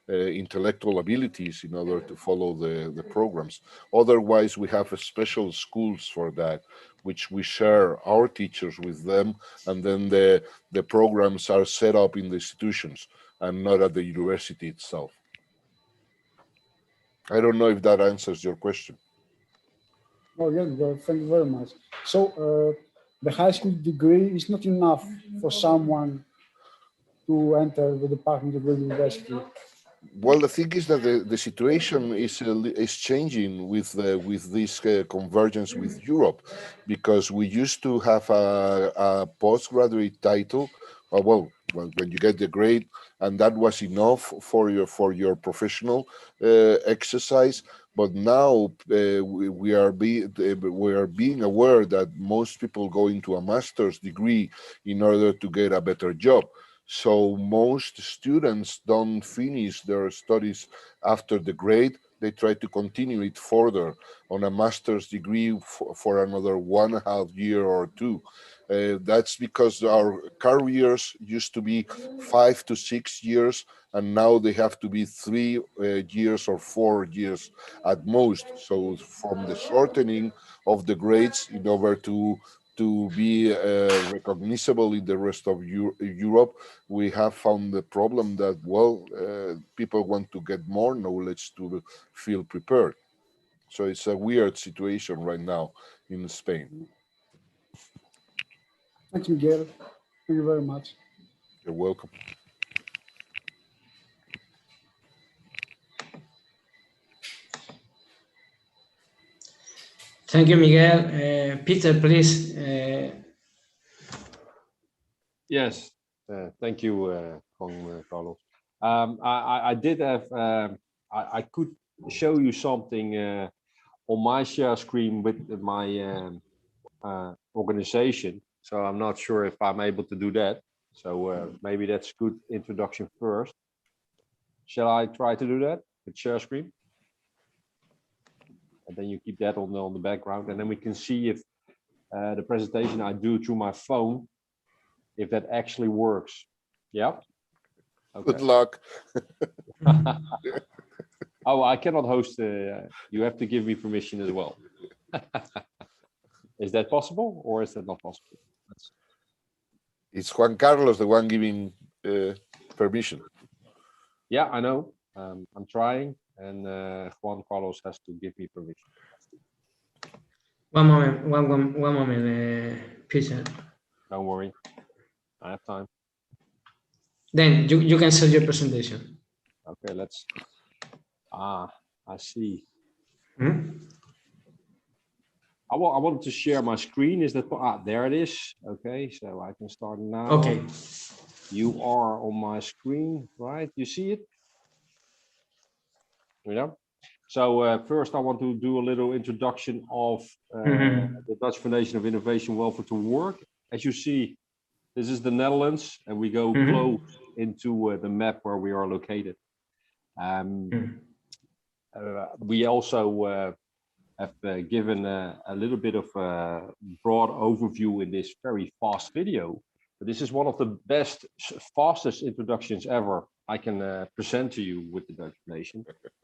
[SPEAKER 8] intellectual abilities in order to follow the programs. Otherwise, we have special schools for that, which we share our teachers with them, and then the programs are set up in the institutions and not at the university itself. I don't know if that answers your question.
[SPEAKER 4] Oh, yeah, thank you very much. So the high school degree is not enough for someone to enter the Department of the University.
[SPEAKER 8] Well, the thing is that the situation is changing with this convergence with Europe, because we used to have a postgraduate title. Well, when you get the grade, and that was enough for your professional exercise. But now we are being aware that most people go into a master's degree in order to get a better job. So most students don't finish their studies after the grade. They try to continue it further on a master's degree for another 1.5 years or 2. That's because our careers used to be 5 to 6 years, and now they have to be 3 years or 4 years at most. So from the shortening of the grades in order to be recognizable in the rest of Europe, we have found the problem that, well, people want to get more knowledge to feel prepared. So it's a weird situation right now in Spain.
[SPEAKER 4] Thanks, Miguel. Thank you very much.
[SPEAKER 8] You're welcome.
[SPEAKER 2] Thank you, Miguel. Peter, please.
[SPEAKER 9] Yes, thank you, Carlos. I did have, I could show you something on my share screen with my organization. So I'm not sure if I'm able to do that. So maybe that's good introduction first. Shall I try to do that? share screen. And then you keep that on the background, and then we can see if the presentation I do through my phone, if that actually works. Yeah. Okay.
[SPEAKER 8] Good luck.
[SPEAKER 9] Oh, I cannot host. You have to give me permission as well. Is that possible, or is that not possible?
[SPEAKER 8] It's Juan Carlos, the one giving permission.
[SPEAKER 9] Yeah, I know. I'm trying, and Juan Carlos has to give me permission.
[SPEAKER 2] One moment, Peter.
[SPEAKER 9] Don't worry, I have time.
[SPEAKER 2] Then you can start your presentation.
[SPEAKER 9] Okay, let's. I see.
[SPEAKER 2] Hmm?
[SPEAKER 9] I wanted to share my screen. Is that there it is? Okay, so I can start now.
[SPEAKER 2] Okay.
[SPEAKER 9] You are on my screen, right? You see it? Yeah. So first, I want to do a little introduction of the Dutch Foundation of Innovation Welfare to Work. As you see, this is the Netherlands, and we go close into the map where we are located. We also have given a little bit of a broad overview in this very fast video. But this is one of the fastest introductions ever I can present to you with the Dutch Foundation.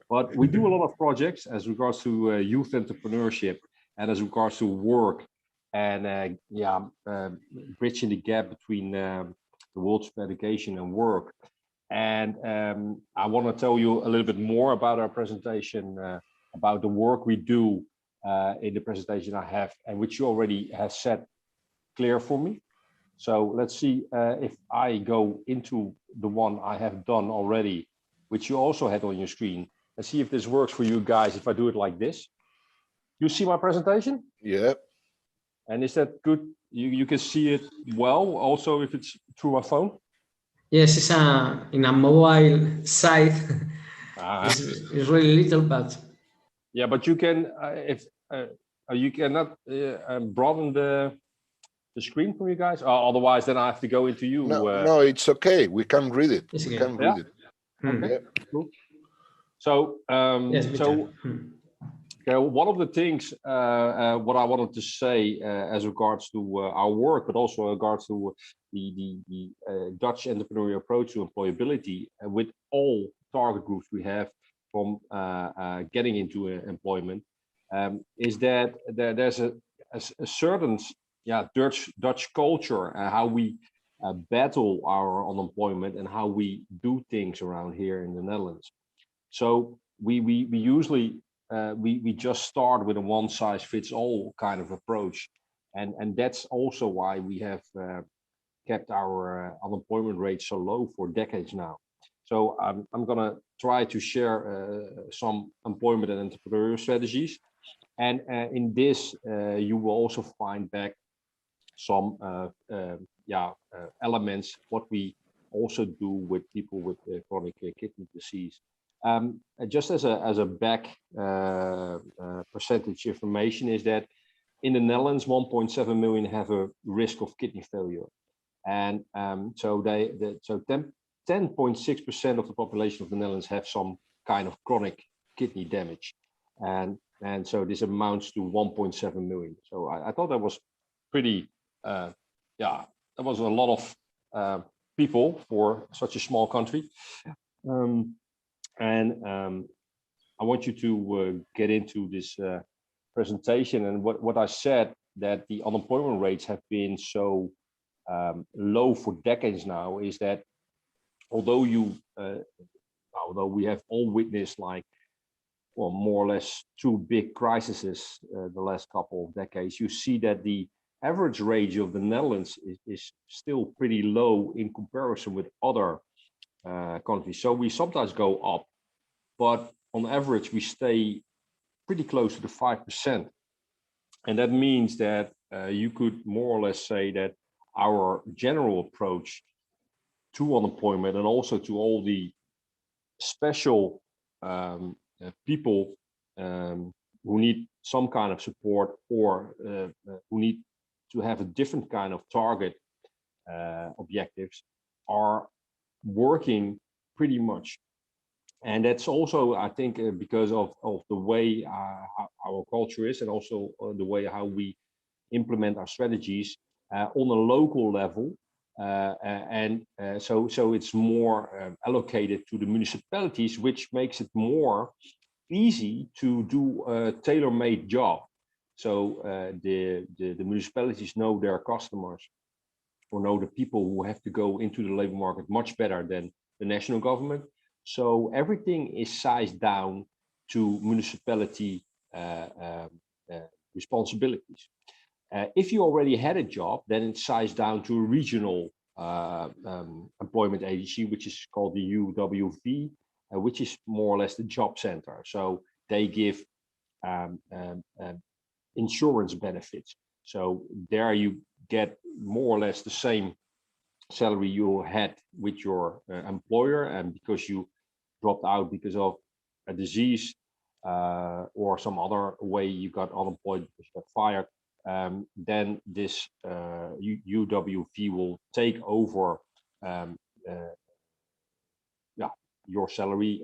[SPEAKER 9] But we do a lot of projects as regards to youth entrepreneurship and as regards to work and bridging the gap between the worlds of education and work. And I want to tell you a little bit more about our presentation, about the work we do in the presentation I have, and which you already have set clear for me. So let's see if I go into the one I have done already, which you also had on your screen, and see if this works for you guys if I do it like this. You see my presentation?
[SPEAKER 8] Yeah.
[SPEAKER 9] And is that good? You can see it well, also if it's through my phone?
[SPEAKER 2] Yes, it's in a mobile site. It's really little, but
[SPEAKER 9] yeah, but you can if you cannot broaden the screen for you guys. Otherwise, then I have to go into you.
[SPEAKER 8] No, it's okay. We can read it. We can read it.
[SPEAKER 9] Okay. Yeah. Cool. So one of the things what I wanted to say as regards to our work, but also regards to the Dutch entrepreneurial approach to employability with all target groups we have from getting into employment, is that there's a certain Dutch culture and how we battle our unemployment and how we do things around here in the Netherlands. So we usually we just start with a one-size-fits-all kind of approach, and that's also why we have kept our unemployment rate so low for decades now. So I'm gonna try to share some employment and entrepreneurial strategies, and in this you will also find back some elements what we also do with people with chronic kidney disease. Just as a back percentage information is that in the Netherlands, 1.7 million have a risk of kidney failure, and so 10.6% of the population of the Netherlands have some kind of chronic kidney damage, and so this amounts to 1.7 million. So I thought that was pretty, that was a lot of people for such a small country. I want you to get into this presentation, and what I said, that the unemployment rates have been so low for decades now, is that although we have all witnessed more or less two big crises the last couple of decades, you see that the average wage of the Netherlands is still pretty low in comparison with other countries. So we sometimes go up, but on average we stay pretty close to the 5%. And that means that you could more or less say that our general approach to unemployment, and also to all the special people who need some kind of support, or who need to have a different kind of target objectives, are working pretty much And that's also, I think, because of the way our culture is, and also the way how we implement our strategies on a local level. So it's more allocated to the municipalities, which makes it more easy to do a tailor-made job. So the municipalities know their customers, or know the people who have to go into the labor market much better than the national government. So everything is sized down to municipality responsibilities. If you already had a job, then it's sized down to a regional employment agency, which is called the UWV, which is more or less the job center. So they give insurance benefits. So there you get more or less the same salary you had with your employer, and because you dropped out because of a disease or some other way you got unemployed because you got fired, then this UWV will take over your salary,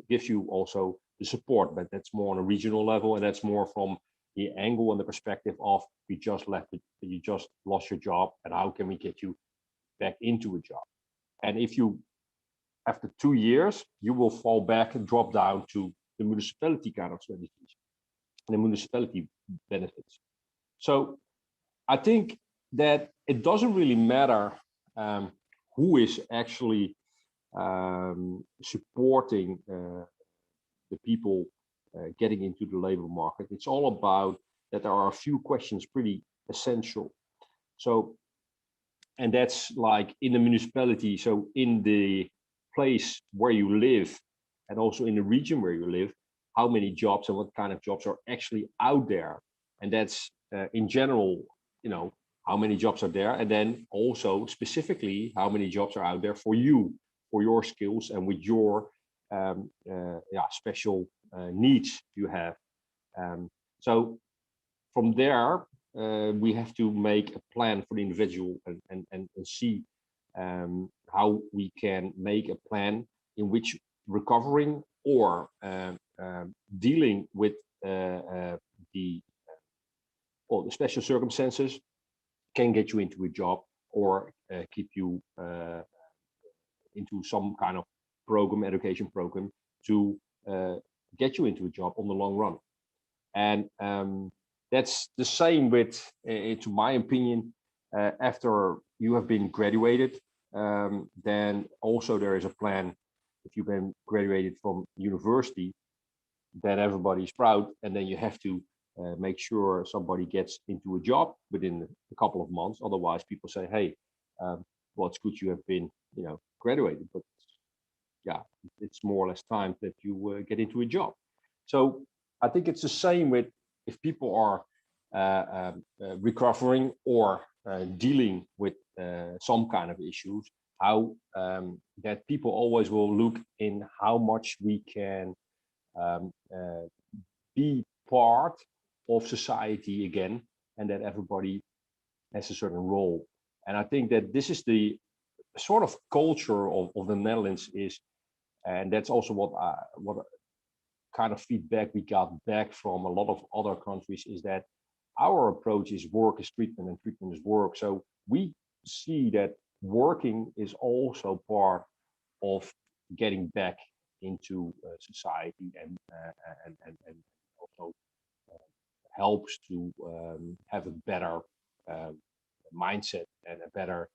[SPEAKER 9] gives you also the support, but that's more on a regional level, and that's more from the angle and the perspective of you just lost your job, and how can we get you back into a job? And if you, after 2 years, you will fall back and drop down to the municipality kind of strategies and the municipality benefits. So I think that it doesn't really matter who is actually supporting the people getting into the labor market. It's all about that there are a few questions pretty essential. So, and that's like in the municipality, so in the place where you live, and also in the region where you live, how many jobs and what kind of jobs are actually out there. And that's in general, you know, how many jobs are there, and then also specifically how many jobs are out there for you, for your skills and with your special needs you have. So from there, we have to make a plan for the individual and see how we can make a plan in which recovering or dealing with the special circumstances can get you into a job, or keep you into some kind of program, education program, to get you into a job on the long run. And that's the same with, to my opinion, after you have been graduated, then also there is a plan. If you've been graduated from university, then everybody's proud, and then you have to make sure somebody gets into a job within a couple of months. Otherwise, people say, "Hey, well, it's good you have been, graduated, but yeah, it's more or less time that you get into a job." So I think it's the same with if people are recovering or dealing with some kind of issues, how that people always will look in how much we can be part of society again, and that everybody has a certain role. And I think that this is the sort of culture of the Netherlands is, and that's also what kind of feedback we got back from a lot of other countries, is that our approach is work is treatment and treatment is work. So we see that working is also part of getting back into society, and also helps to have a better mindset and a better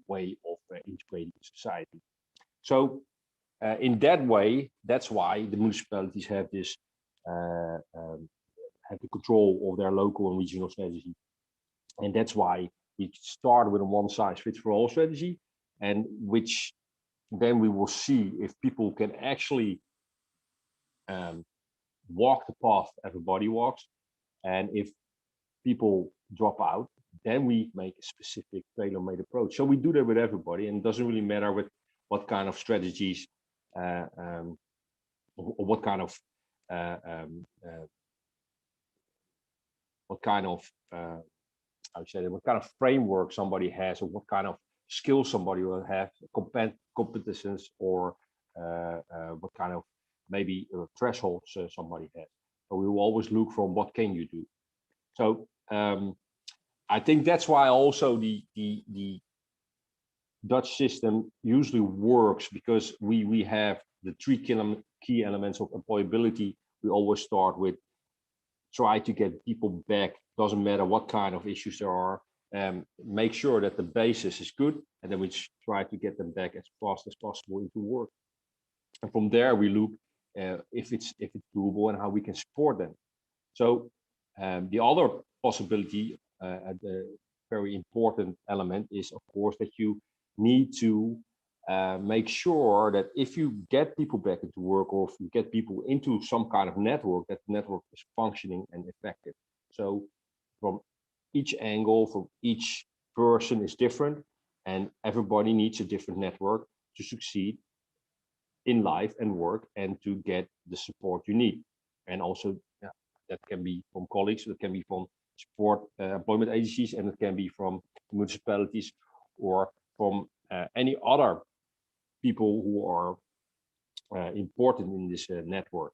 [SPEAKER 9] way of integrating society. So in that way, that's why the municipalities have this have the control of their local and regional strategy, and that's why we start with a one-size-fits-for-all strategy, and which then we will see if people can actually walk the path everybody walks, and if people drop out, then we make a specific tailor-made approach. So we do that with everybody, and it doesn't really matter with what kind of strategies or what kind of framework somebody has, or what kind of skills somebody will have, competences or what kind of maybe thresholds somebody has. So we will always look from what can you do. So I think that's why also the Dutch system usually works, because we have the three key elements of employability. We always start with try to get people back, doesn't matter what kind of issues there are, make sure that the basis is good, and then we try to get them back as fast as possible into work. And from there we look if it's doable and how we can support them. So the other possibility, the very important element, is of course that you need to make sure that if you get people back into work, or if you get people into some kind of network, that network is functioning and effective. So from each angle, from each person is different, and everybody needs a different network to succeed in life and work and to get the support you need. And also that can be from colleagues, that can be from support employment agencies, and it can be from municipalities or from any other people who are important in this network.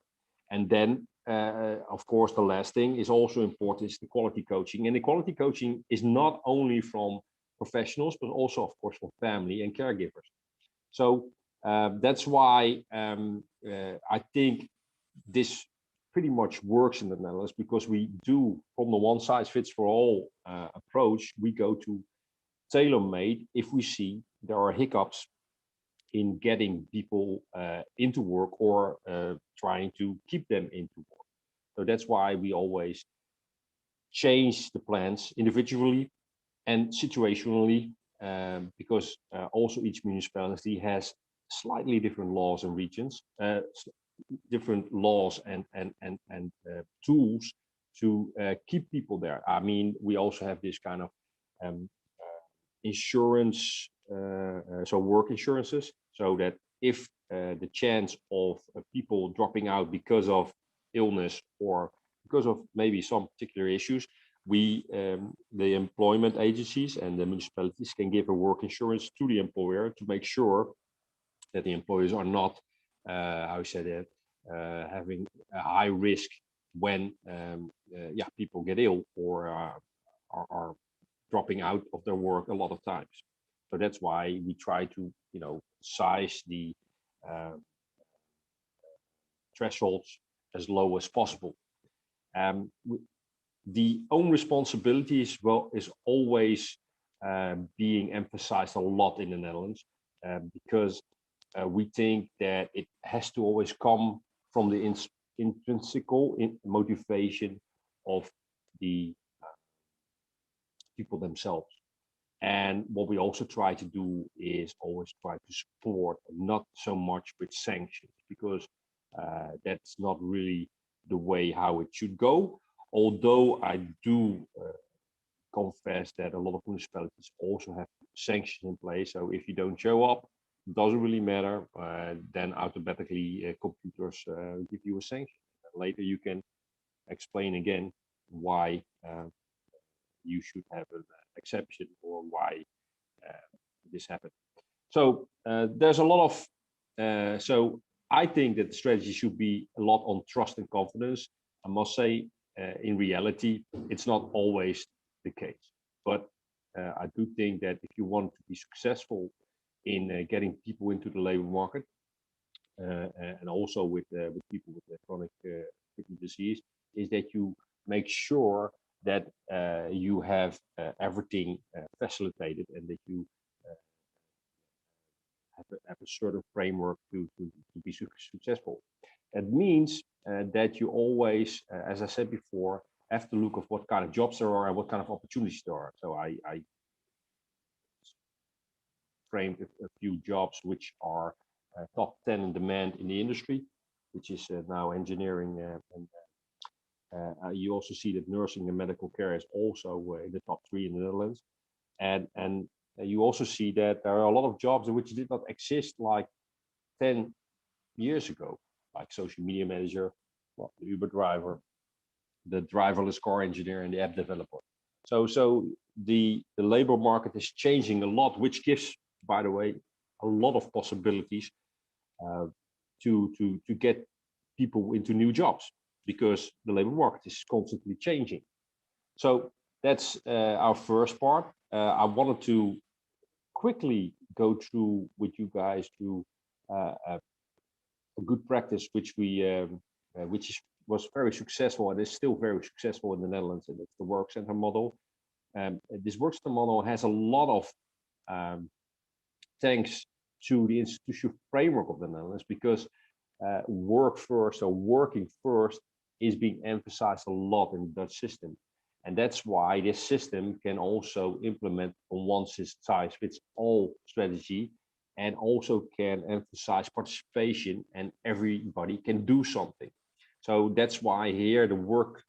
[SPEAKER 9] And then, of course, the last thing is also important, is the quality coaching. And the quality coaching is not only from professionals, but also, of course, from family and caregivers. So that's why I think this pretty much works in the Netherlands, because we do, from the one size fits for all approach, we go to tailor-made if we see there are hiccups in getting people into work, or trying to keep them into work. So that's why we always change the plans individually and situationally, because also each municipality has slightly different laws and regions, different laws and tools to keep people there. I mean, we also have this kind of insurance, so work insurances, so that if the chance of people dropping out because of illness or because of maybe some particular issues, we, the employment agencies and the municipalities, can give a work insurance to the employer to make sure that the employers are not, how you say that, having a high risk when people get ill or are dropping out of their work a lot of times. So that's why we try to, size the thresholds as low as possible. The own responsibility is always being emphasized a lot in the Netherlands, because we think that it has to always come from the intrinsic motivation of the people themselves. And what we also try to do is always try to support, not so much with sanctions, because that's not really the way how it should go. Although I do confess that a lot of municipalities also have sanctions in place. So if you don't show up, it doesn't really matter, then automatically computers give you a sanction. Later you can explain again why you should have an exception, or why this happened. So there's a lot of, so I think that the strategy should be a lot on trust and confidence. I must say, in reality, it's not always the case. But I do think that if you want to be successful in getting people into the labor market, and also with people with chronic kidney disease, is that you make sure that you have everything facilitated, and that you have a certain framework to be successful. It means that you always, as I said before, have to look at what kind of jobs there are and what kind of opportunities there are. So I framed a few jobs which are top 10 in demand in the industry, which is now engineering, and you also see that nursing and medical care is also in the top 3 in the Netherlands. And you also see that there are a lot of jobs which did not exist like 10 years ago, like social media manager, well, the Uber driver, the driverless car engineer, and the app developer. So the labor market is changing a lot, which gives, by the way, a lot of possibilities to get people into new jobs, because the labor market is constantly changing. So that's our first part. I wanted to quickly go through with you guys to a good practice which was very successful and is still very successful in the Netherlands, and it's the work center model. This work center model has a lot of thanks to the institutional framework of the Netherlands, because work first or working first is being emphasized a lot in the Dutch system. And that's why this system can also implement a one-size-fits-all strategy, and also can emphasize participation, and everybody can do something. So that's why here the work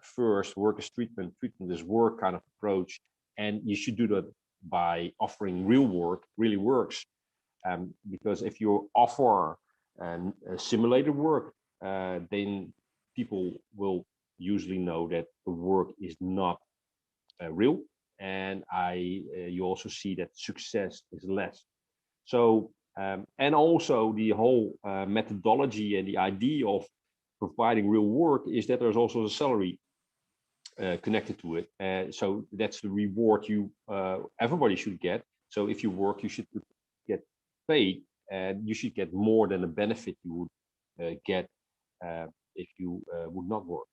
[SPEAKER 9] first, work is treatment, treatment is work kind of approach. And you should do that by offering real work, really works. Because if you offer simulated work, then people will usually know that the work is not real, and you also see that success is less. So and also the whole methodology and the idea of providing real work is that there's also a salary connected to it. So that's the reward everybody should get. So if you work, you should get paid, and you should get more than the benefit you would get if you would not work.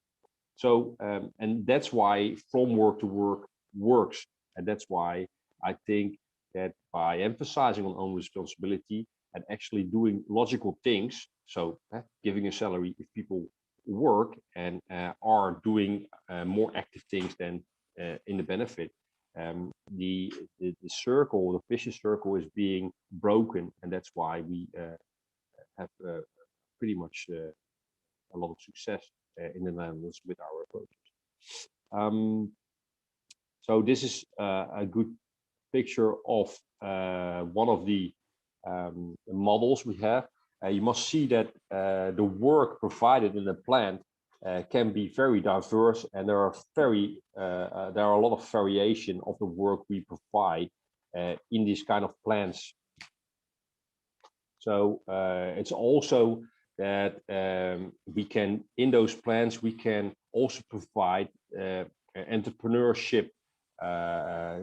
[SPEAKER 9] So and that's why from work to work works, and that's why I think that by emphasizing on own responsibility and actually doing logical things, so giving a salary if people work and are doing more active things than in the benefit, the circle, the vicious circle, is being broken, and that's why we have pretty much a lot of success in the Netherlands with our approaches. So this is a good picture of one of the models we have. You must see that the work provided in the plant can be very diverse, and there are a lot of variation of the work we provide in these kind of plants. So it's also that we can, in those plans, we can also provide entrepreneurship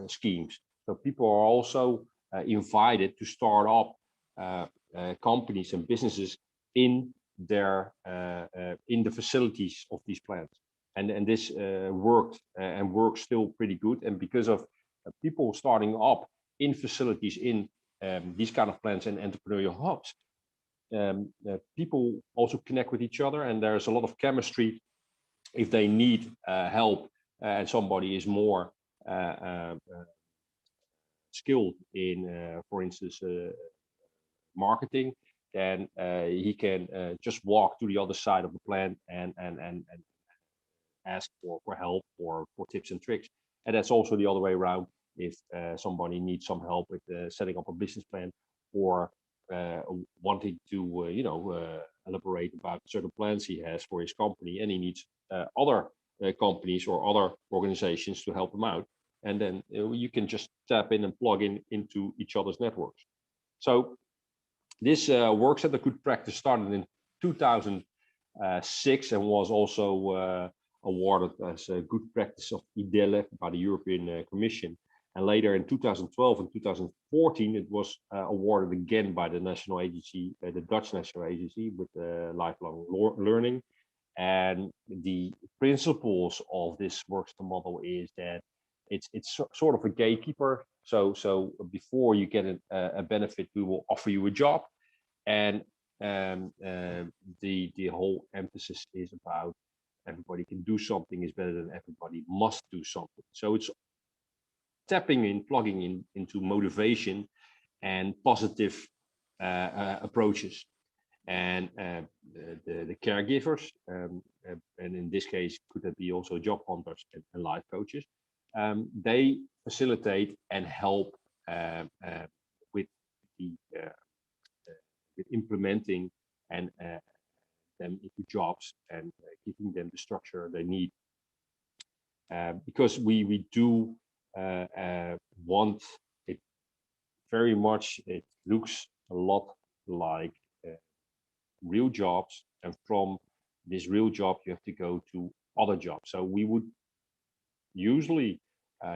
[SPEAKER 9] schemes. So people are also invited to start up companies and businesses in their in the facilities of these plants, and this worked and works still pretty good. And because of people starting up in facilities in these kind of plants and entrepreneurial hubs, people also connect with each other, and there's a lot of chemistry. If they need help and somebody is more skilled in, for instance, marketing, then he can just walk to the other side of the plant and ask for help or for tips and tricks. And that's also the other way around. If somebody needs some help with setting up a business plan, or wanting to elaborate about certain plans he has for his company, and he needs other companies or other organizations to help him out, and then you can just tap in and plug into each other's networks. So this works at a good practice started in 2006 and was also awarded as a good practice of IDELE by the European Commission. And later in 2012 and 2014, it was awarded again by the national agency, the Dutch national agency, with lifelong learning. And the principles of this work center model is that it's sort of a gatekeeper. So before you get a benefit, we will offer you a job, and the whole emphasis is about everybody can do something is better than everybody must do something. So it's tapping in, plugging in into motivation and positive approaches. And the caregivers, and in this case, could that be also job hunters and life coaches, they facilitate and help with the with implementing and them into jobs and giving them the structure they need. Because we do want it very much. It looks a lot like real jobs, and from this real job you have to go to other jobs. So we would usually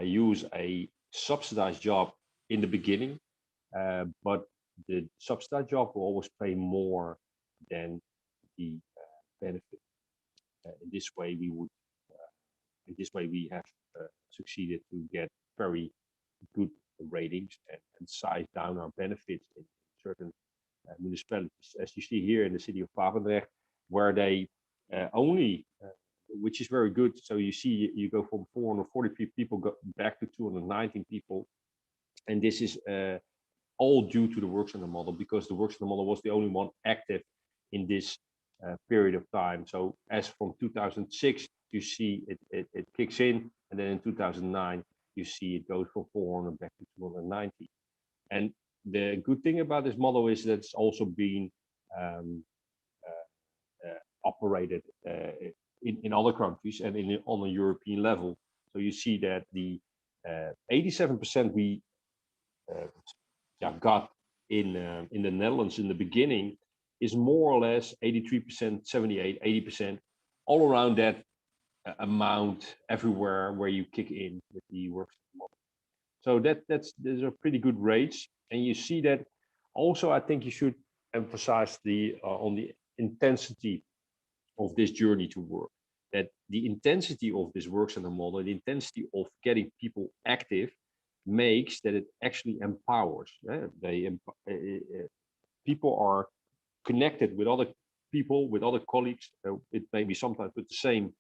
[SPEAKER 9] use a subsidized job in the beginning, but the subsidized job will always pay more than the benefit. In this way, we have succeeded to get very good ratings and size down our benefits in certain municipalities, as you see here in the city of Papendrecht, where they only, which is very good. So you see, you go from 440 people back to 219 people, and this is all due to the work center model, because the work center model was the only one active in this period of time. So as from 2006, you see it kicks in, and then in 2009, you see it goes from 400 back to 290. And the good thing about this model is that it's also being operated in other countries and on a European level. So you see that the 87% we got in the Netherlands in the beginning is more or less 83%, 78, 80%, all around that amount everywhere where you kick in with the work model. So those are pretty good rates, and you see that. Also, I think you should emphasize on the intensity of this journey to work. That the intensity of this work center model, the intensity of getting people active, makes that it actually empowers. People are connected with other people, with other colleagues. It may be sometimes with the same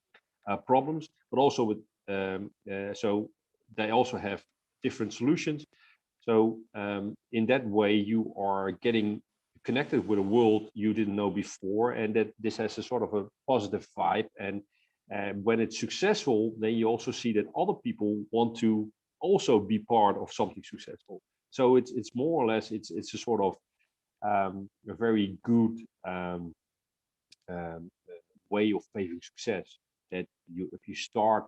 [SPEAKER 9] problems, but also with so they also have different solutions. So in that way, you are getting connected with a world you didn't know before, and that this has a sort of a positive vibe. And when it's successful, then you also see that other people want to also be part of something successful. So it's more or less it's a sort of a very good way of paving success. That if you start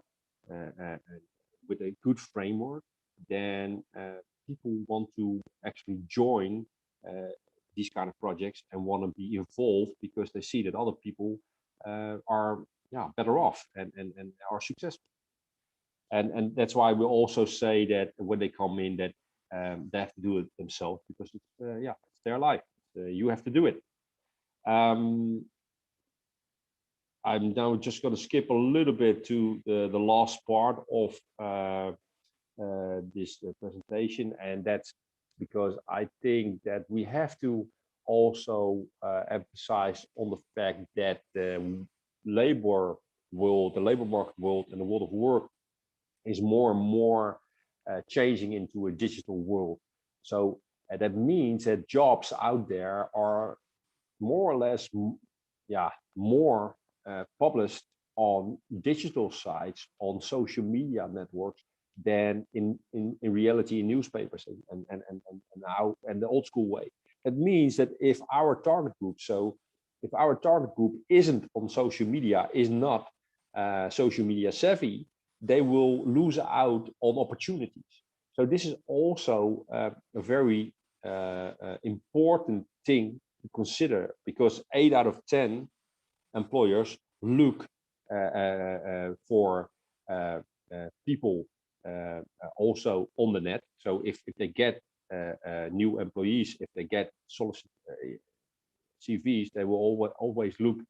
[SPEAKER 9] with a good framework, then people want to actually join these kind of projects and want to be involved, because they see that other people are better off and are successful. And that's why we also say that when they come in, that they have to do it themselves, because it's their life. You have to do it. I'm now just going to skip a little bit to the last part of this presentation, and that's because I think that we have to also emphasize on the fact that the labor world, the labor market world, and the world of work is more and more changing into a digital world. So that means that jobs out there are more or less, more published on digital sites, on social media networks, than in reality in newspapers and now and the old school way. That means that if our target group isn't on social media, is not social media savvy, they will lose out on opportunities. So this is also a very important thing to consider, because 8 out of 10 employers look for people also on the net. So if they get new employees, if they get CVs, they will always look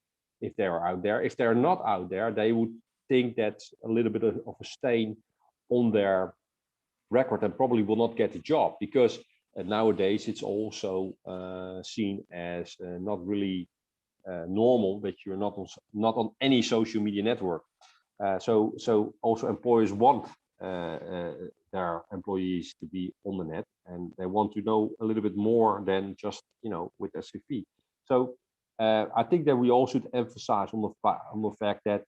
[SPEAKER 9] if they are out there. If they're not out there, they would think that's a little bit of a stain on their record and probably will not get the job, because nowadays it's also seen as not really normal that you're not on any social media network. So also employers want their employees to be on the net, and they want to know a little bit more than just with SCV. So I think that we all should emphasize on the fact that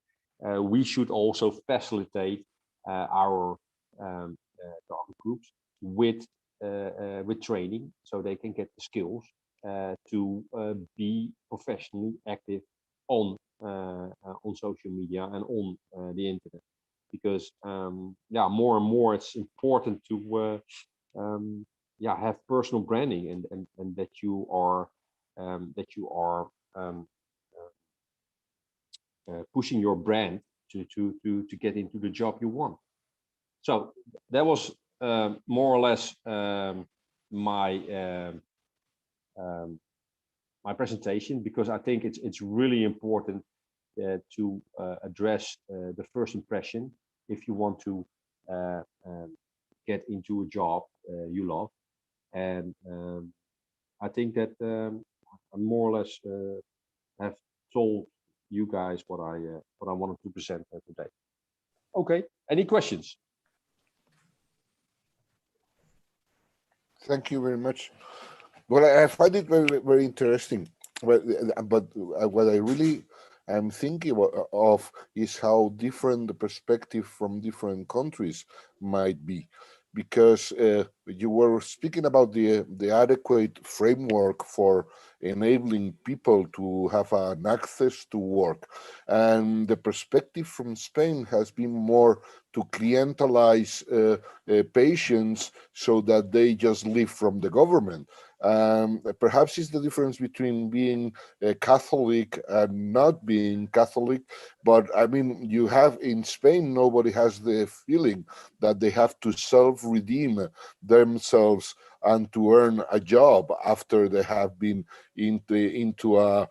[SPEAKER 9] we should also facilitate our target groups with training, so they can get the skills to be professionally active on social media and on the internet, because more and more it's important to have personal branding and that you are pushing your brand to get into the job you want. So that was more or less my my presentation, because I think it's really important to address the first impression if you want to get into a job you love. And I think that I more or less have told you guys what I wanted to present today. Okay, any questions?
[SPEAKER 8] Thank you very much. Well, I find it very, very interesting. But what I really am thinking of is how different the perspective from different countries might be. Because you were speaking about the adequate framework for enabling people to have an access to work. And the perspective from Spain has been more to clientelize patients so that they just live from the government. Perhaps it's the difference between being a Catholic and not being Catholic, but I mean, you have in Spain, nobody has the feeling that they have to self-redeem themselves and to earn a job after they have been into a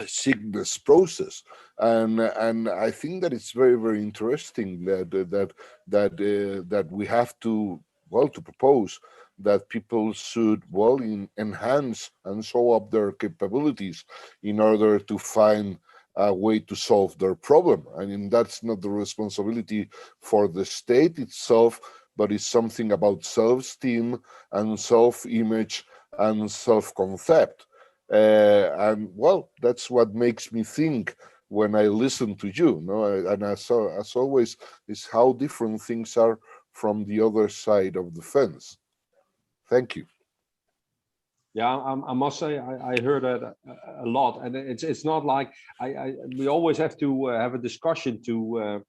[SPEAKER 8] sickness process, and I think that it's very, very interesting that we have to propose that people should enhance and show up their capabilities in order to find a way to solve their problem. I mean, that's not the responsibility for the state itself, but it's something about self-esteem and self-image and self-concept. And well, that's what makes me think when I listen to you, and as always, is how different things are from the other side of the fence. Thank you.
[SPEAKER 9] Yeah, I must say I heard that a lot, and it's not like we always have to have a discussion to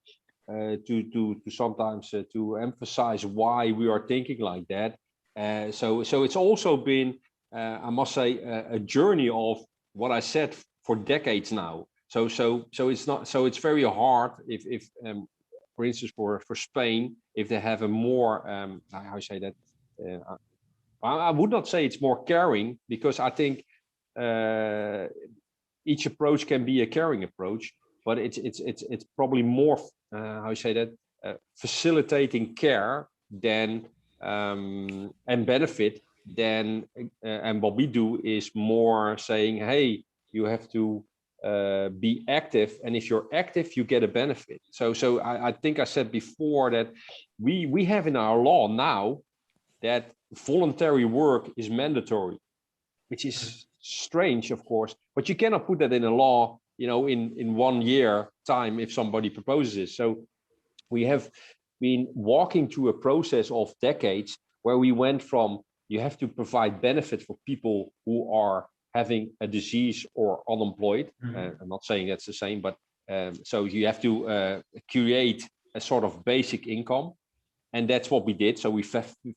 [SPEAKER 9] sometimes to emphasize why we are thinking like that. So it's also been I must say a journey of what I said for decades now. So it's not, so it's very hard if for instance for Spain, if they have a more how say that I would not say it's more caring, because I think each approach can be a caring approach, but it's probably more how you say that facilitating care than and benefit than and what we do is more saying, hey, you have to be active, and if you're active you get a benefit. So I think I said before that we have in our law now that voluntary work is mandatory, which is strange, of course, but you cannot put that in a law, you know, in 1 year time if somebody proposes it. So we have been walking through a process of decades where we went from you have to provide benefit for people who are having a disease or unemployed. I'm not saying that's the same, but so you have to create a sort of basic income. And that's what we did. So we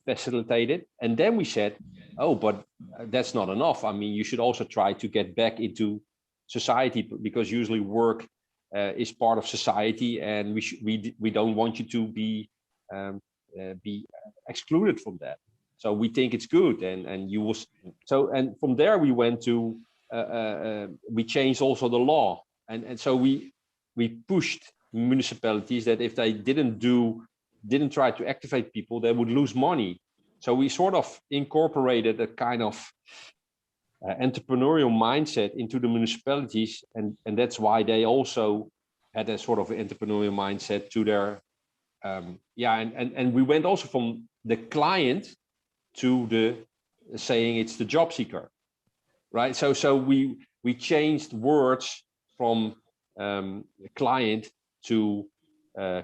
[SPEAKER 9] facilitated. And then we said, oh, but that's not enough. I mean, you should also try to get back into society, because usually work is part of society, and we don't want you to be excluded from that. So we think it's good, and you was so. And from there we went to we changed also the law, and so we pushed municipalities that if they didn't try to activate people, they would lose money. So we sort of incorporated a kind of entrepreneurial mindset into the municipalities, and that's why they also had a sort of entrepreneurial mindset to their and we went also from the client to the saying it's the job seeker, right? So we changed words from client to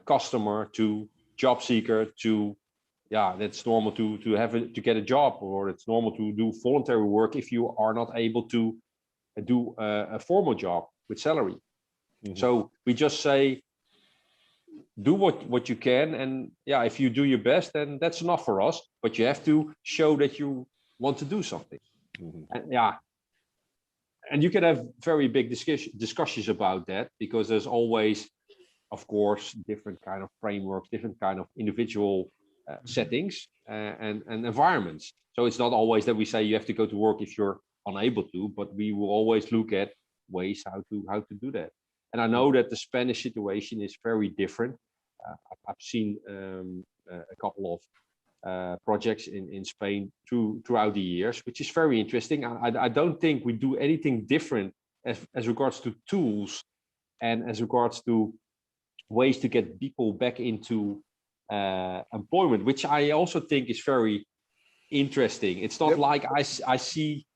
[SPEAKER 9] customer to job seeker to that's normal to get a job, or it's normal to do voluntary work if you are not able to do a formal job with salary. So we just say do what you can, and if you do your best, then that's enough for us, but you have to show that you want to do something. And And you can have very big discussions about that, because there's always, of course, different kind of frameworks, different kind of individual settings and environments. So it's not always that we say you have to go to work if you're unable to, but we will always look at ways how to do that. And I know that the Spanish situation is very different. I've seen a couple of projects in Spain throughout the years, which is very interesting. I don't think we do anything different as regards to tools and as regards to ways to get people back into employment, which I also think is very interesting. It's not like I see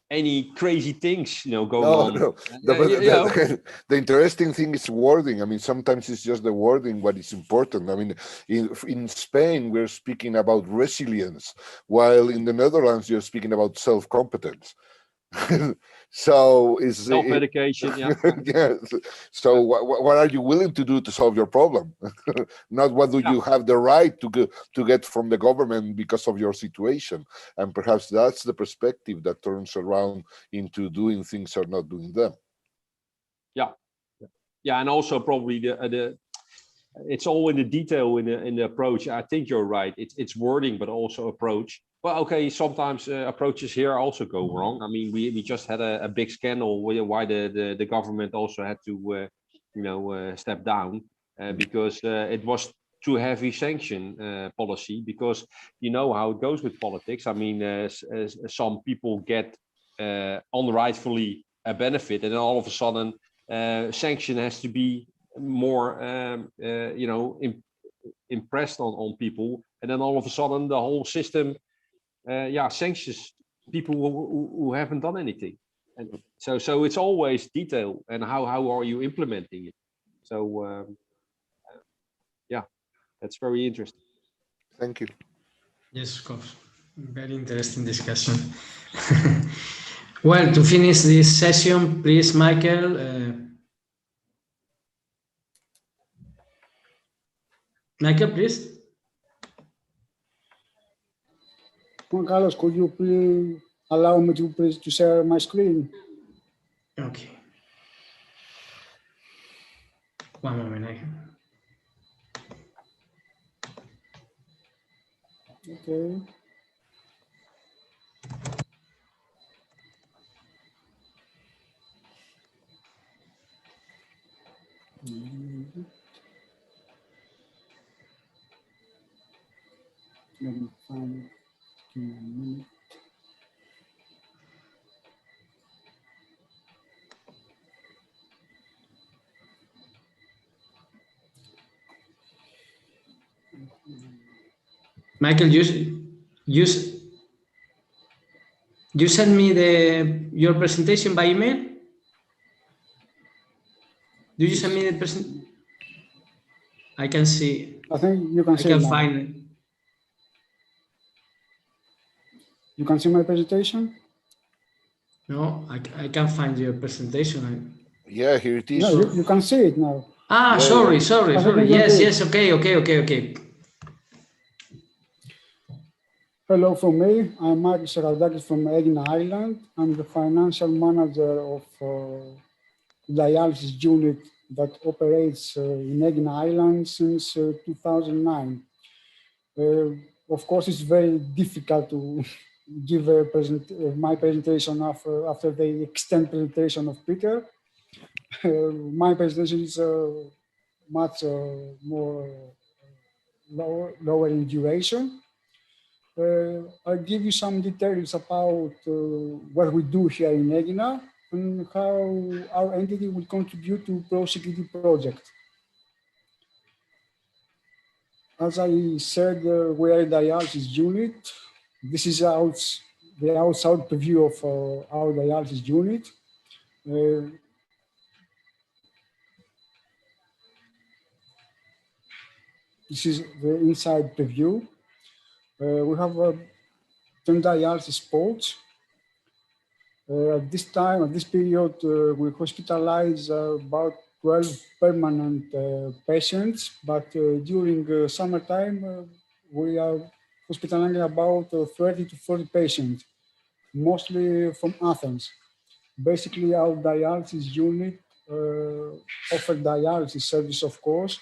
[SPEAKER 9] any crazy things, going on.
[SPEAKER 8] No. The interesting thing is wording. I mean, sometimes it's just the wording what is important. I mean, in Spain, we're speaking about resilience, while in the Netherlands, you're speaking about self-competence. So it's
[SPEAKER 9] self-medication.
[SPEAKER 8] Yes. So what are you willing to do to solve your problem? Not what do you have the right to get from the government because of your situation. And perhaps that's the perspective that turns around into doing things or not doing them.
[SPEAKER 9] Yeah, and also probably the it's all in the detail in the approach. I think you're right. It's wording, but also approach. Well, okay, sometimes approaches here also go wrong. I mean, we just had a big scandal why the government also had to step down because it was too heavy sanction policy, because you know how it goes with politics. I mean, some people get unrightfully a benefit, and then all of a sudden sanction has to be more impressed on people, and then all of a sudden the whole system sanctions people who haven't done anything. And so it's always detail, and how are you implementing it. So that's very interesting.
[SPEAKER 8] Thank you.
[SPEAKER 2] Yes, of course. Very interesting discussion. Well, to finish this session, please, Michael. Michael, please.
[SPEAKER 4] Juan Carlos, could you please allow me to share my screen?
[SPEAKER 2] Okay. One moment.
[SPEAKER 4] Okay. Let me find it. Give me a minute.
[SPEAKER 2] Michael, you send me your presentation by email? Do you send me the presentation? I can see.
[SPEAKER 4] I think you can see.
[SPEAKER 2] I can find it.
[SPEAKER 4] You can see my presentation?
[SPEAKER 2] No, I can't find your presentation.
[SPEAKER 8] Yeah, here it is.
[SPEAKER 4] No, you can see it now.
[SPEAKER 2] Ah,
[SPEAKER 8] yeah,
[SPEAKER 2] sorry. Yes, okay.
[SPEAKER 4] Hello from me. I'm Marcus Seraldakis from Egina Island. I'm the financial manager of Dialysis Unit that operates in Egina Island since 2009. Of course, it's very difficult to give my presentation after the extended presentation of Peter. My presentation is much more lower in duration. I'll give you some details about what we do here in Egina and how our entity will contribute to ProCKD project. As I said, we are a dialysis unit. This is the outside preview of our dialysis unit. This is the inside preview. We have 10 dialysis pods. At this period, we hospitalize about 12 permanent patients, but during summertime, we are hospitalizing about 30 to 40 patients, mostly from Athens. Basically, our dialysis unit offers dialysis service, of course,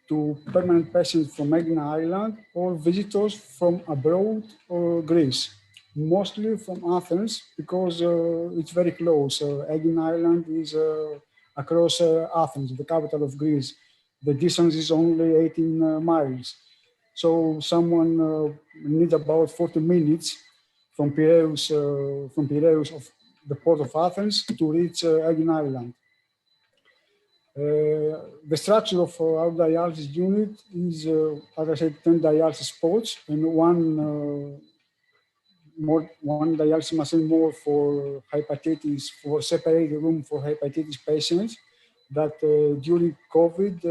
[SPEAKER 4] to permanent patients from Aegean Island or visitors from abroad or Greece, mostly from Athens because it's very close. Aegean Island is across Athens, the capital of Greece. The distance is only 18 miles. So someone needs about 40 minutes from Piraeus of the port of Athens to reach Aegean Island. The structure of our dialysis unit is, as I said, 10 dialysis spots and one dialysis machine more for hepatitis, for separated room for hepatitis patients that during COVID,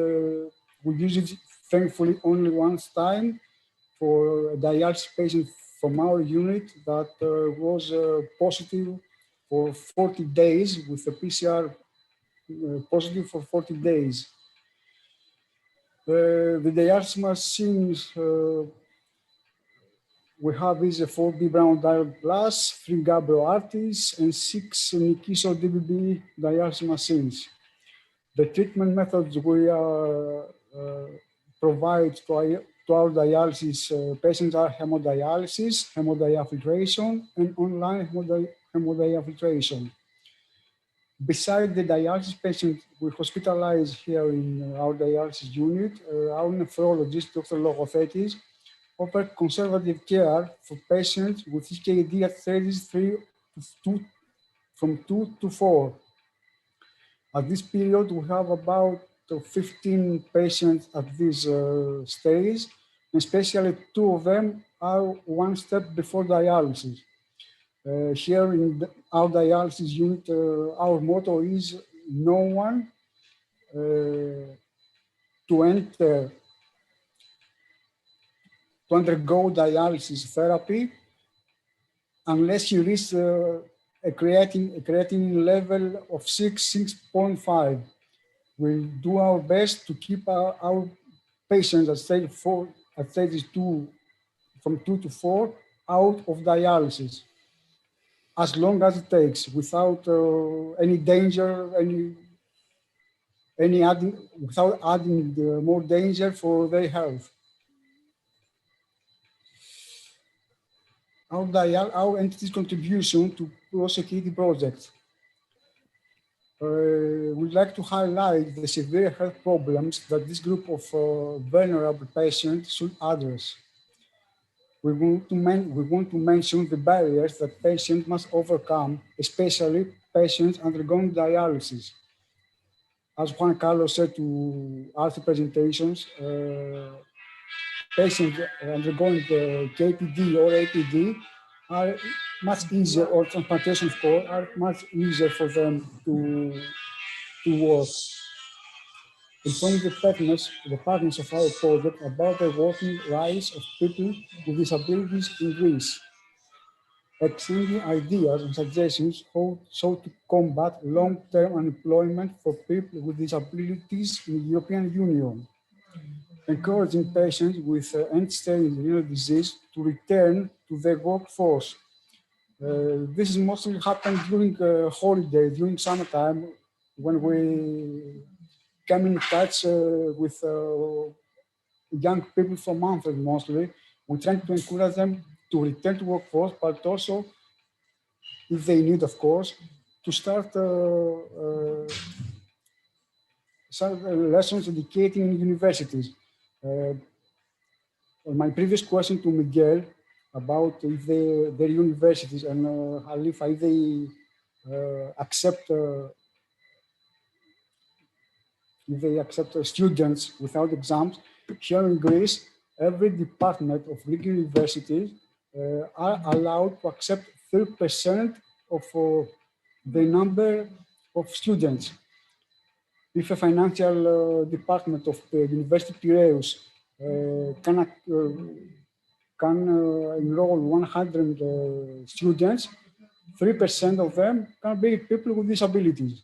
[SPEAKER 4] we used it thankfully only once time for a dialysis patient from our unit that was positive for 40 days with a PCR positive for 40 days. The dialysis machines we have is a 4B Brown Dial Plus, 3 Gabbro Artis, and 6 Nikiso DBB dialysis machines. The treatment methods we provide to our dialysis patients are hemodialysis, hemodiafiltration, and online hemodiafiltration. Besides the dialysis patients we hospitalize here in our dialysis unit, our nephrologist, Dr. Logothetis, offer conservative care for patients with ProCKD at stages 3 to from 2 to 4. At this period, we have about 15 patients at this stage, and especially 2 of them are one step before dialysis. Here in our dialysis unit, our motto is no one to enter to undergo dialysis therapy unless you reach a creatinine level of 6.5. We'll do our best to keep our patients at stage 4, at stages 2, from 2 to 4, out of dialysis as long as it takes, without any danger, without adding more danger for their health. Our entity's contribution to ProCKD project. We'd like to highlight the severe health problems that this group of vulnerable patients should address. We want to mention the barriers that patients must overcome, especially patients undergoing dialysis. As Juan Carlos said to other presentations, patients undergoing KPD or APD are much easier, or transplantation of course, are much easier for them to work. Informing the partners of our project about the working rights of people with disabilities in Greece. Exchanging ideas and suggestions how to combat long-term unemployment for people with disabilities in the European Union. Encouraging patients with end-stage renal disease to return to the workforce. This is mostly happened during holidays, during summertime, when we come in touch with young people from Manfred mostly. We try to encourage them to return to workforce, but also, if they need, of course, to start lessons educating in universities. My previous question to Miguel about if their universities and if they accept students without exams. Here in Greece, every department of Greek universities are allowed to accept 30% of the number of students. If a financial department of the University of Piraeus can enroll 100 students, 3% of them can be people with disabilities.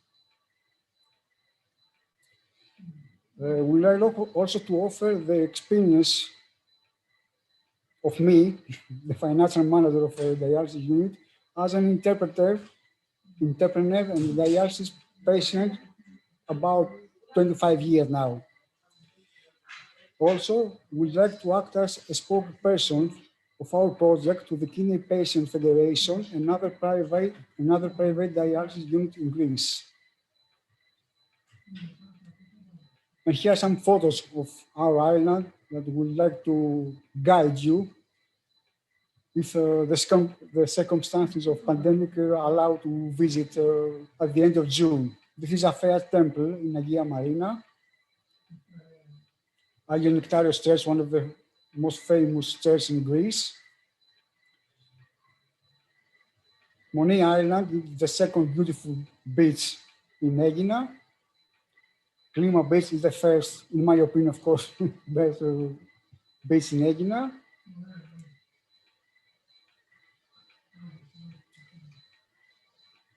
[SPEAKER 4] We like also to offer the experience of me, the financial manager of the dialysis unit, as an interpreter entrepreneur and dialysis patient about 25 years now. Also, we'd like to act as a spokesperson of our project to the Kidney Patient Federation, another private dialysis unit in Greece. And here are some photos of our island that we'd like to guide you if the circumstances of pandemic allow to visit at the end of June. This is a fair temple in Agia Marina. Agia Nectarios Church, one of the most famous churches in Greece. Moni Island is the second beautiful beach in Aegina. Klima Beach is the first, in my opinion, of course, best beach in Aegina.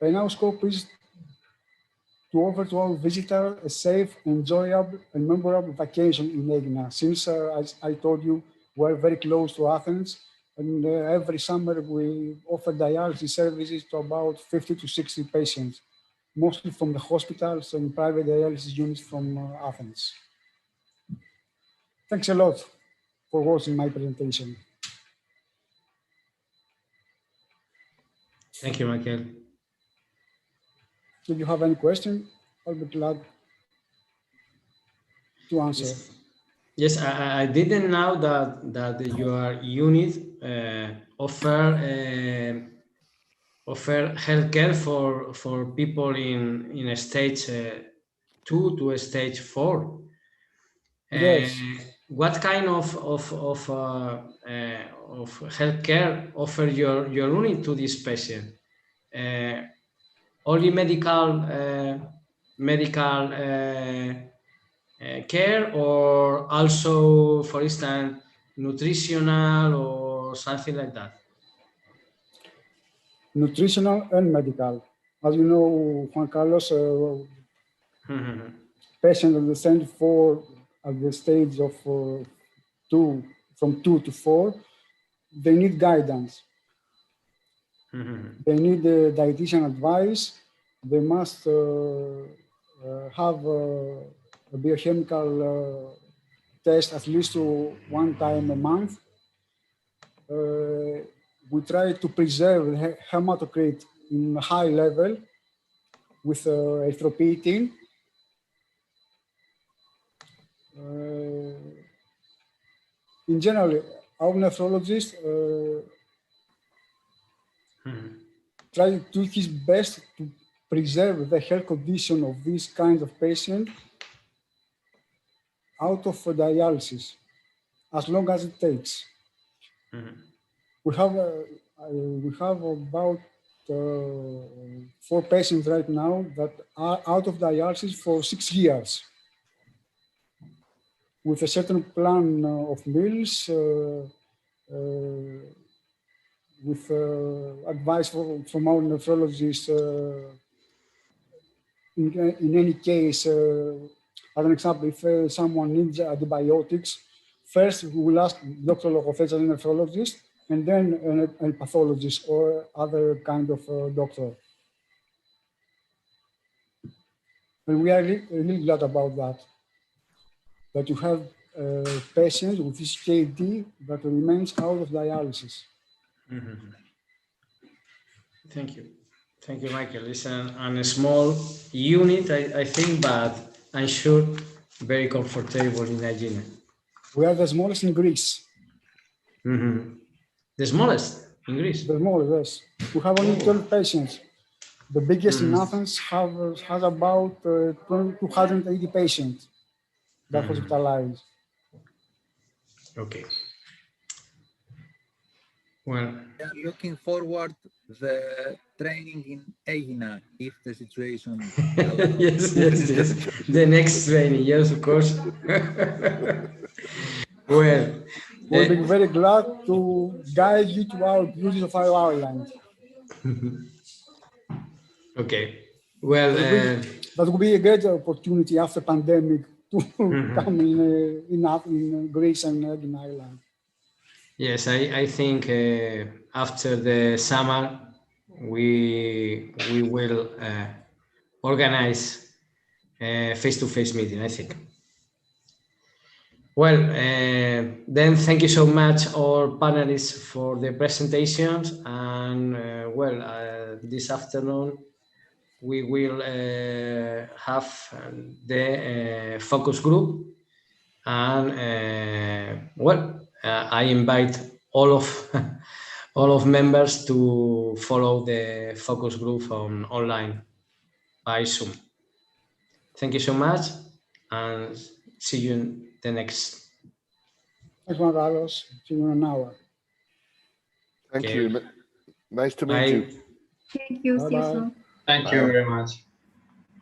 [SPEAKER 4] And our scope is to offer to our visitors a safe, enjoyable, and memorable vacation in Aegina. Since, as I told you, we're very close to Athens, and every summer we offer dialysis services to about 50 to 60 patients, mostly from the hospitals and private dialysis units from Athens. Thanks a lot for watching my presentation.
[SPEAKER 2] Thank you, Michael.
[SPEAKER 4] If you have any question, I'll be glad to answer.
[SPEAKER 2] Yes, I didn't know that your unit offer healthcare for people in stage 2 to stage 4.
[SPEAKER 4] Yes.
[SPEAKER 2] What kind of healthcare offer your unit to this patient? Only medical care, or also, for instance, nutritional or something like that?
[SPEAKER 4] Nutritional and medical. As you know, Juan Carlos, patients at the stage 4, at the stage of 2, from 2 to 4, they need guidance. They need dietitian advice. They must have a biochemical test at least 1 time a month. We try to preserve hematocrit in a high level with erythropoietin. In general, our nephrologist try to do his best to preserve the health condition of this kind of patient out of dialysis, as long as it takes. We have about 4 patients right now that are out of dialysis for 6 years, with a certain plan of meals, with advice from our nephrologist. In any case, as an example, if someone needs antibiotics, first we will ask Dr. Logopeds, a nephrologist, and then a pathologist or other kind of doctor. And we are really glad about that you have patients with this KD that remains out of dialysis.
[SPEAKER 2] Thank you. Thank you, Michael. It's a small unit, I think, but I'm sure very comfortable in Aegina.
[SPEAKER 4] We are the smallest in Greece.
[SPEAKER 2] The smallest in Greece?
[SPEAKER 4] The smallest, yes. We have only 12 patients. The biggest in Athens has about 280 patients that hospitalized.
[SPEAKER 2] Okay. Well,
[SPEAKER 10] we are looking forward the training in Aegina if the situation
[SPEAKER 2] yes. The next training, yes, of course. Well,
[SPEAKER 4] we'll be very glad to guide you to our beauties of our island.
[SPEAKER 2] Okay. Well,
[SPEAKER 4] that would be a great opportunity after pandemic to come in Greece and in Ireland.
[SPEAKER 2] Yes, I think after the summer we will organize a face-to-face meeting, I think. Well, then thank you so much all panelists for the presentations, and this afternoon we will have the focus group, and I invite all of members to follow the focus group online by Zoom. Thank you so much, and see you in the next.
[SPEAKER 4] Thanks, Juan Carlos. See you in an hour.
[SPEAKER 8] Thank you. Nice to meet you.
[SPEAKER 5] Thank you. See you
[SPEAKER 4] Bye-bye.
[SPEAKER 5] soon.
[SPEAKER 1] Thank you very much.